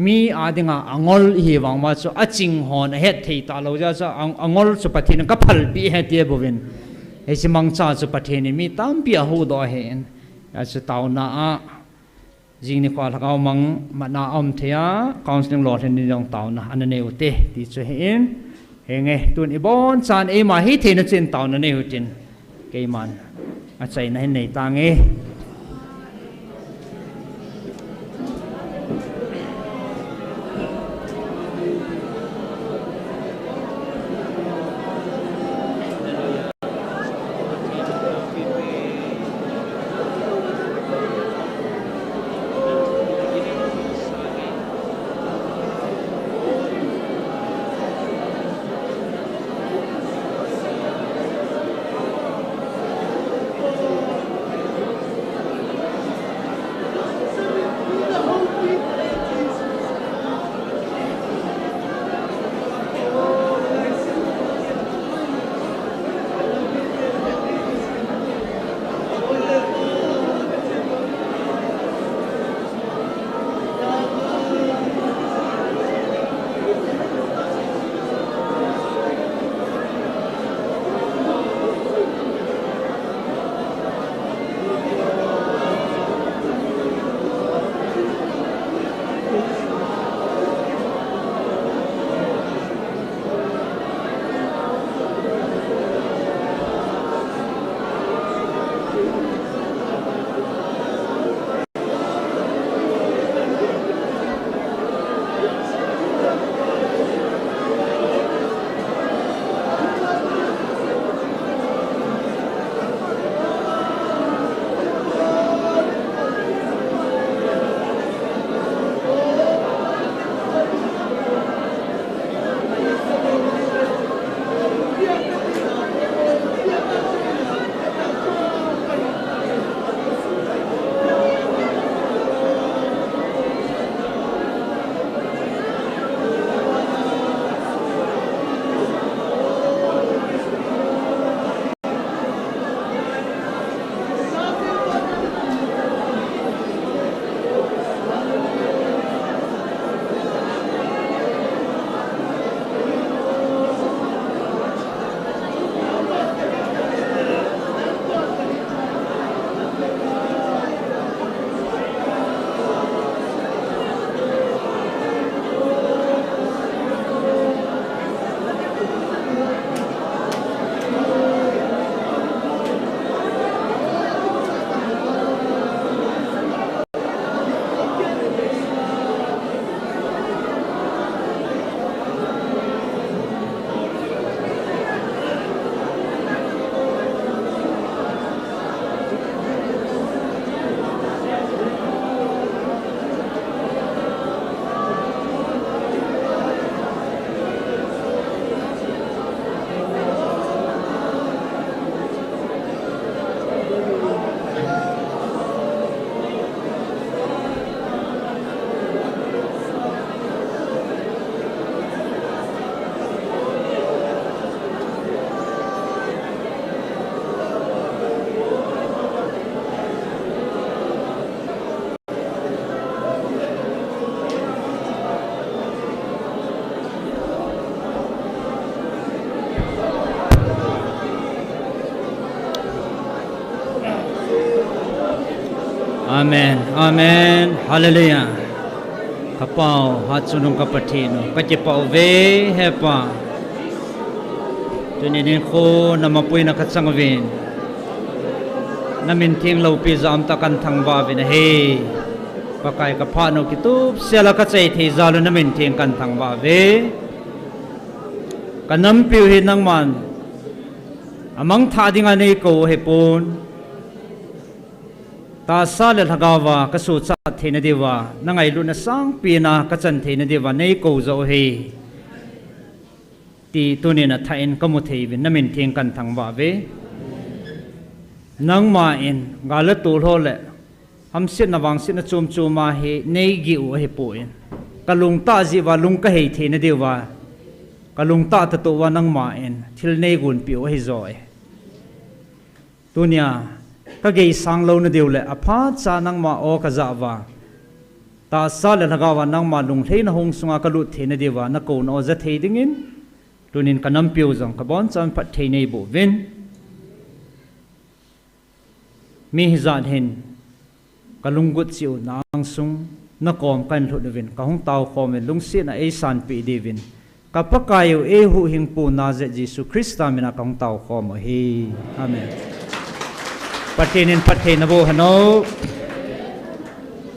mi adinga angol hi wangma chu aching hon het thei ta lo ja cha angol chu pathin ka phal pi he te bovin e si mangcha chu pathin mi tam pi a hu do hen a chu taw na a jing ni kwa lagaw mang mana om thea counseling lot hen ni jong taw na an ne ute ti chu hen henge tun i bon chan e ma hi the na chen taw na ne hutin ke man a chai na hen nei ta nge Amen. Amen. Hallelujah. Kapau hatsunung kapatino. Kachipau ve hepa. Tuninin ko namapuy na katsangavin. Naminting laupi za amtakan thangbavin. Hey. Pakai kapano kitub sela katsay te zalo naminting kan thangbave. Kanampiw hinang man. Amang thadingan ni ko hepon. Ta sal Lhagawa kasut sa thena dewa nangai lu na sang pina kachan thena dewa nei ko zo he ti tunina thain kamuthei bin namin theng kan thangba ve nang ma in gala tul hole ham sit na wang sit na chum chuma he nei gi u he po in kalung ta ji wa lung ka he thena dewa kalung ta ta to wa nang ma in thil nei gun pi o he zo e tunia kagay sang lo na diwle apat sa nang ma o kazawa ta sa Lhagawa nang ma lung thei na hong sunga kalut thei na diwa na ko no za thei dingin tunin kanam piu jang kabon chan phat thei nei bo vin mi hizat hin kalunggut siu nang sung na kom kan thut vin ka hong taw khom lung si na e san pi divin kapakayo e hu hing pu na je Jesu Krista mina ka hong taw khom hi amen Pathen na bo hano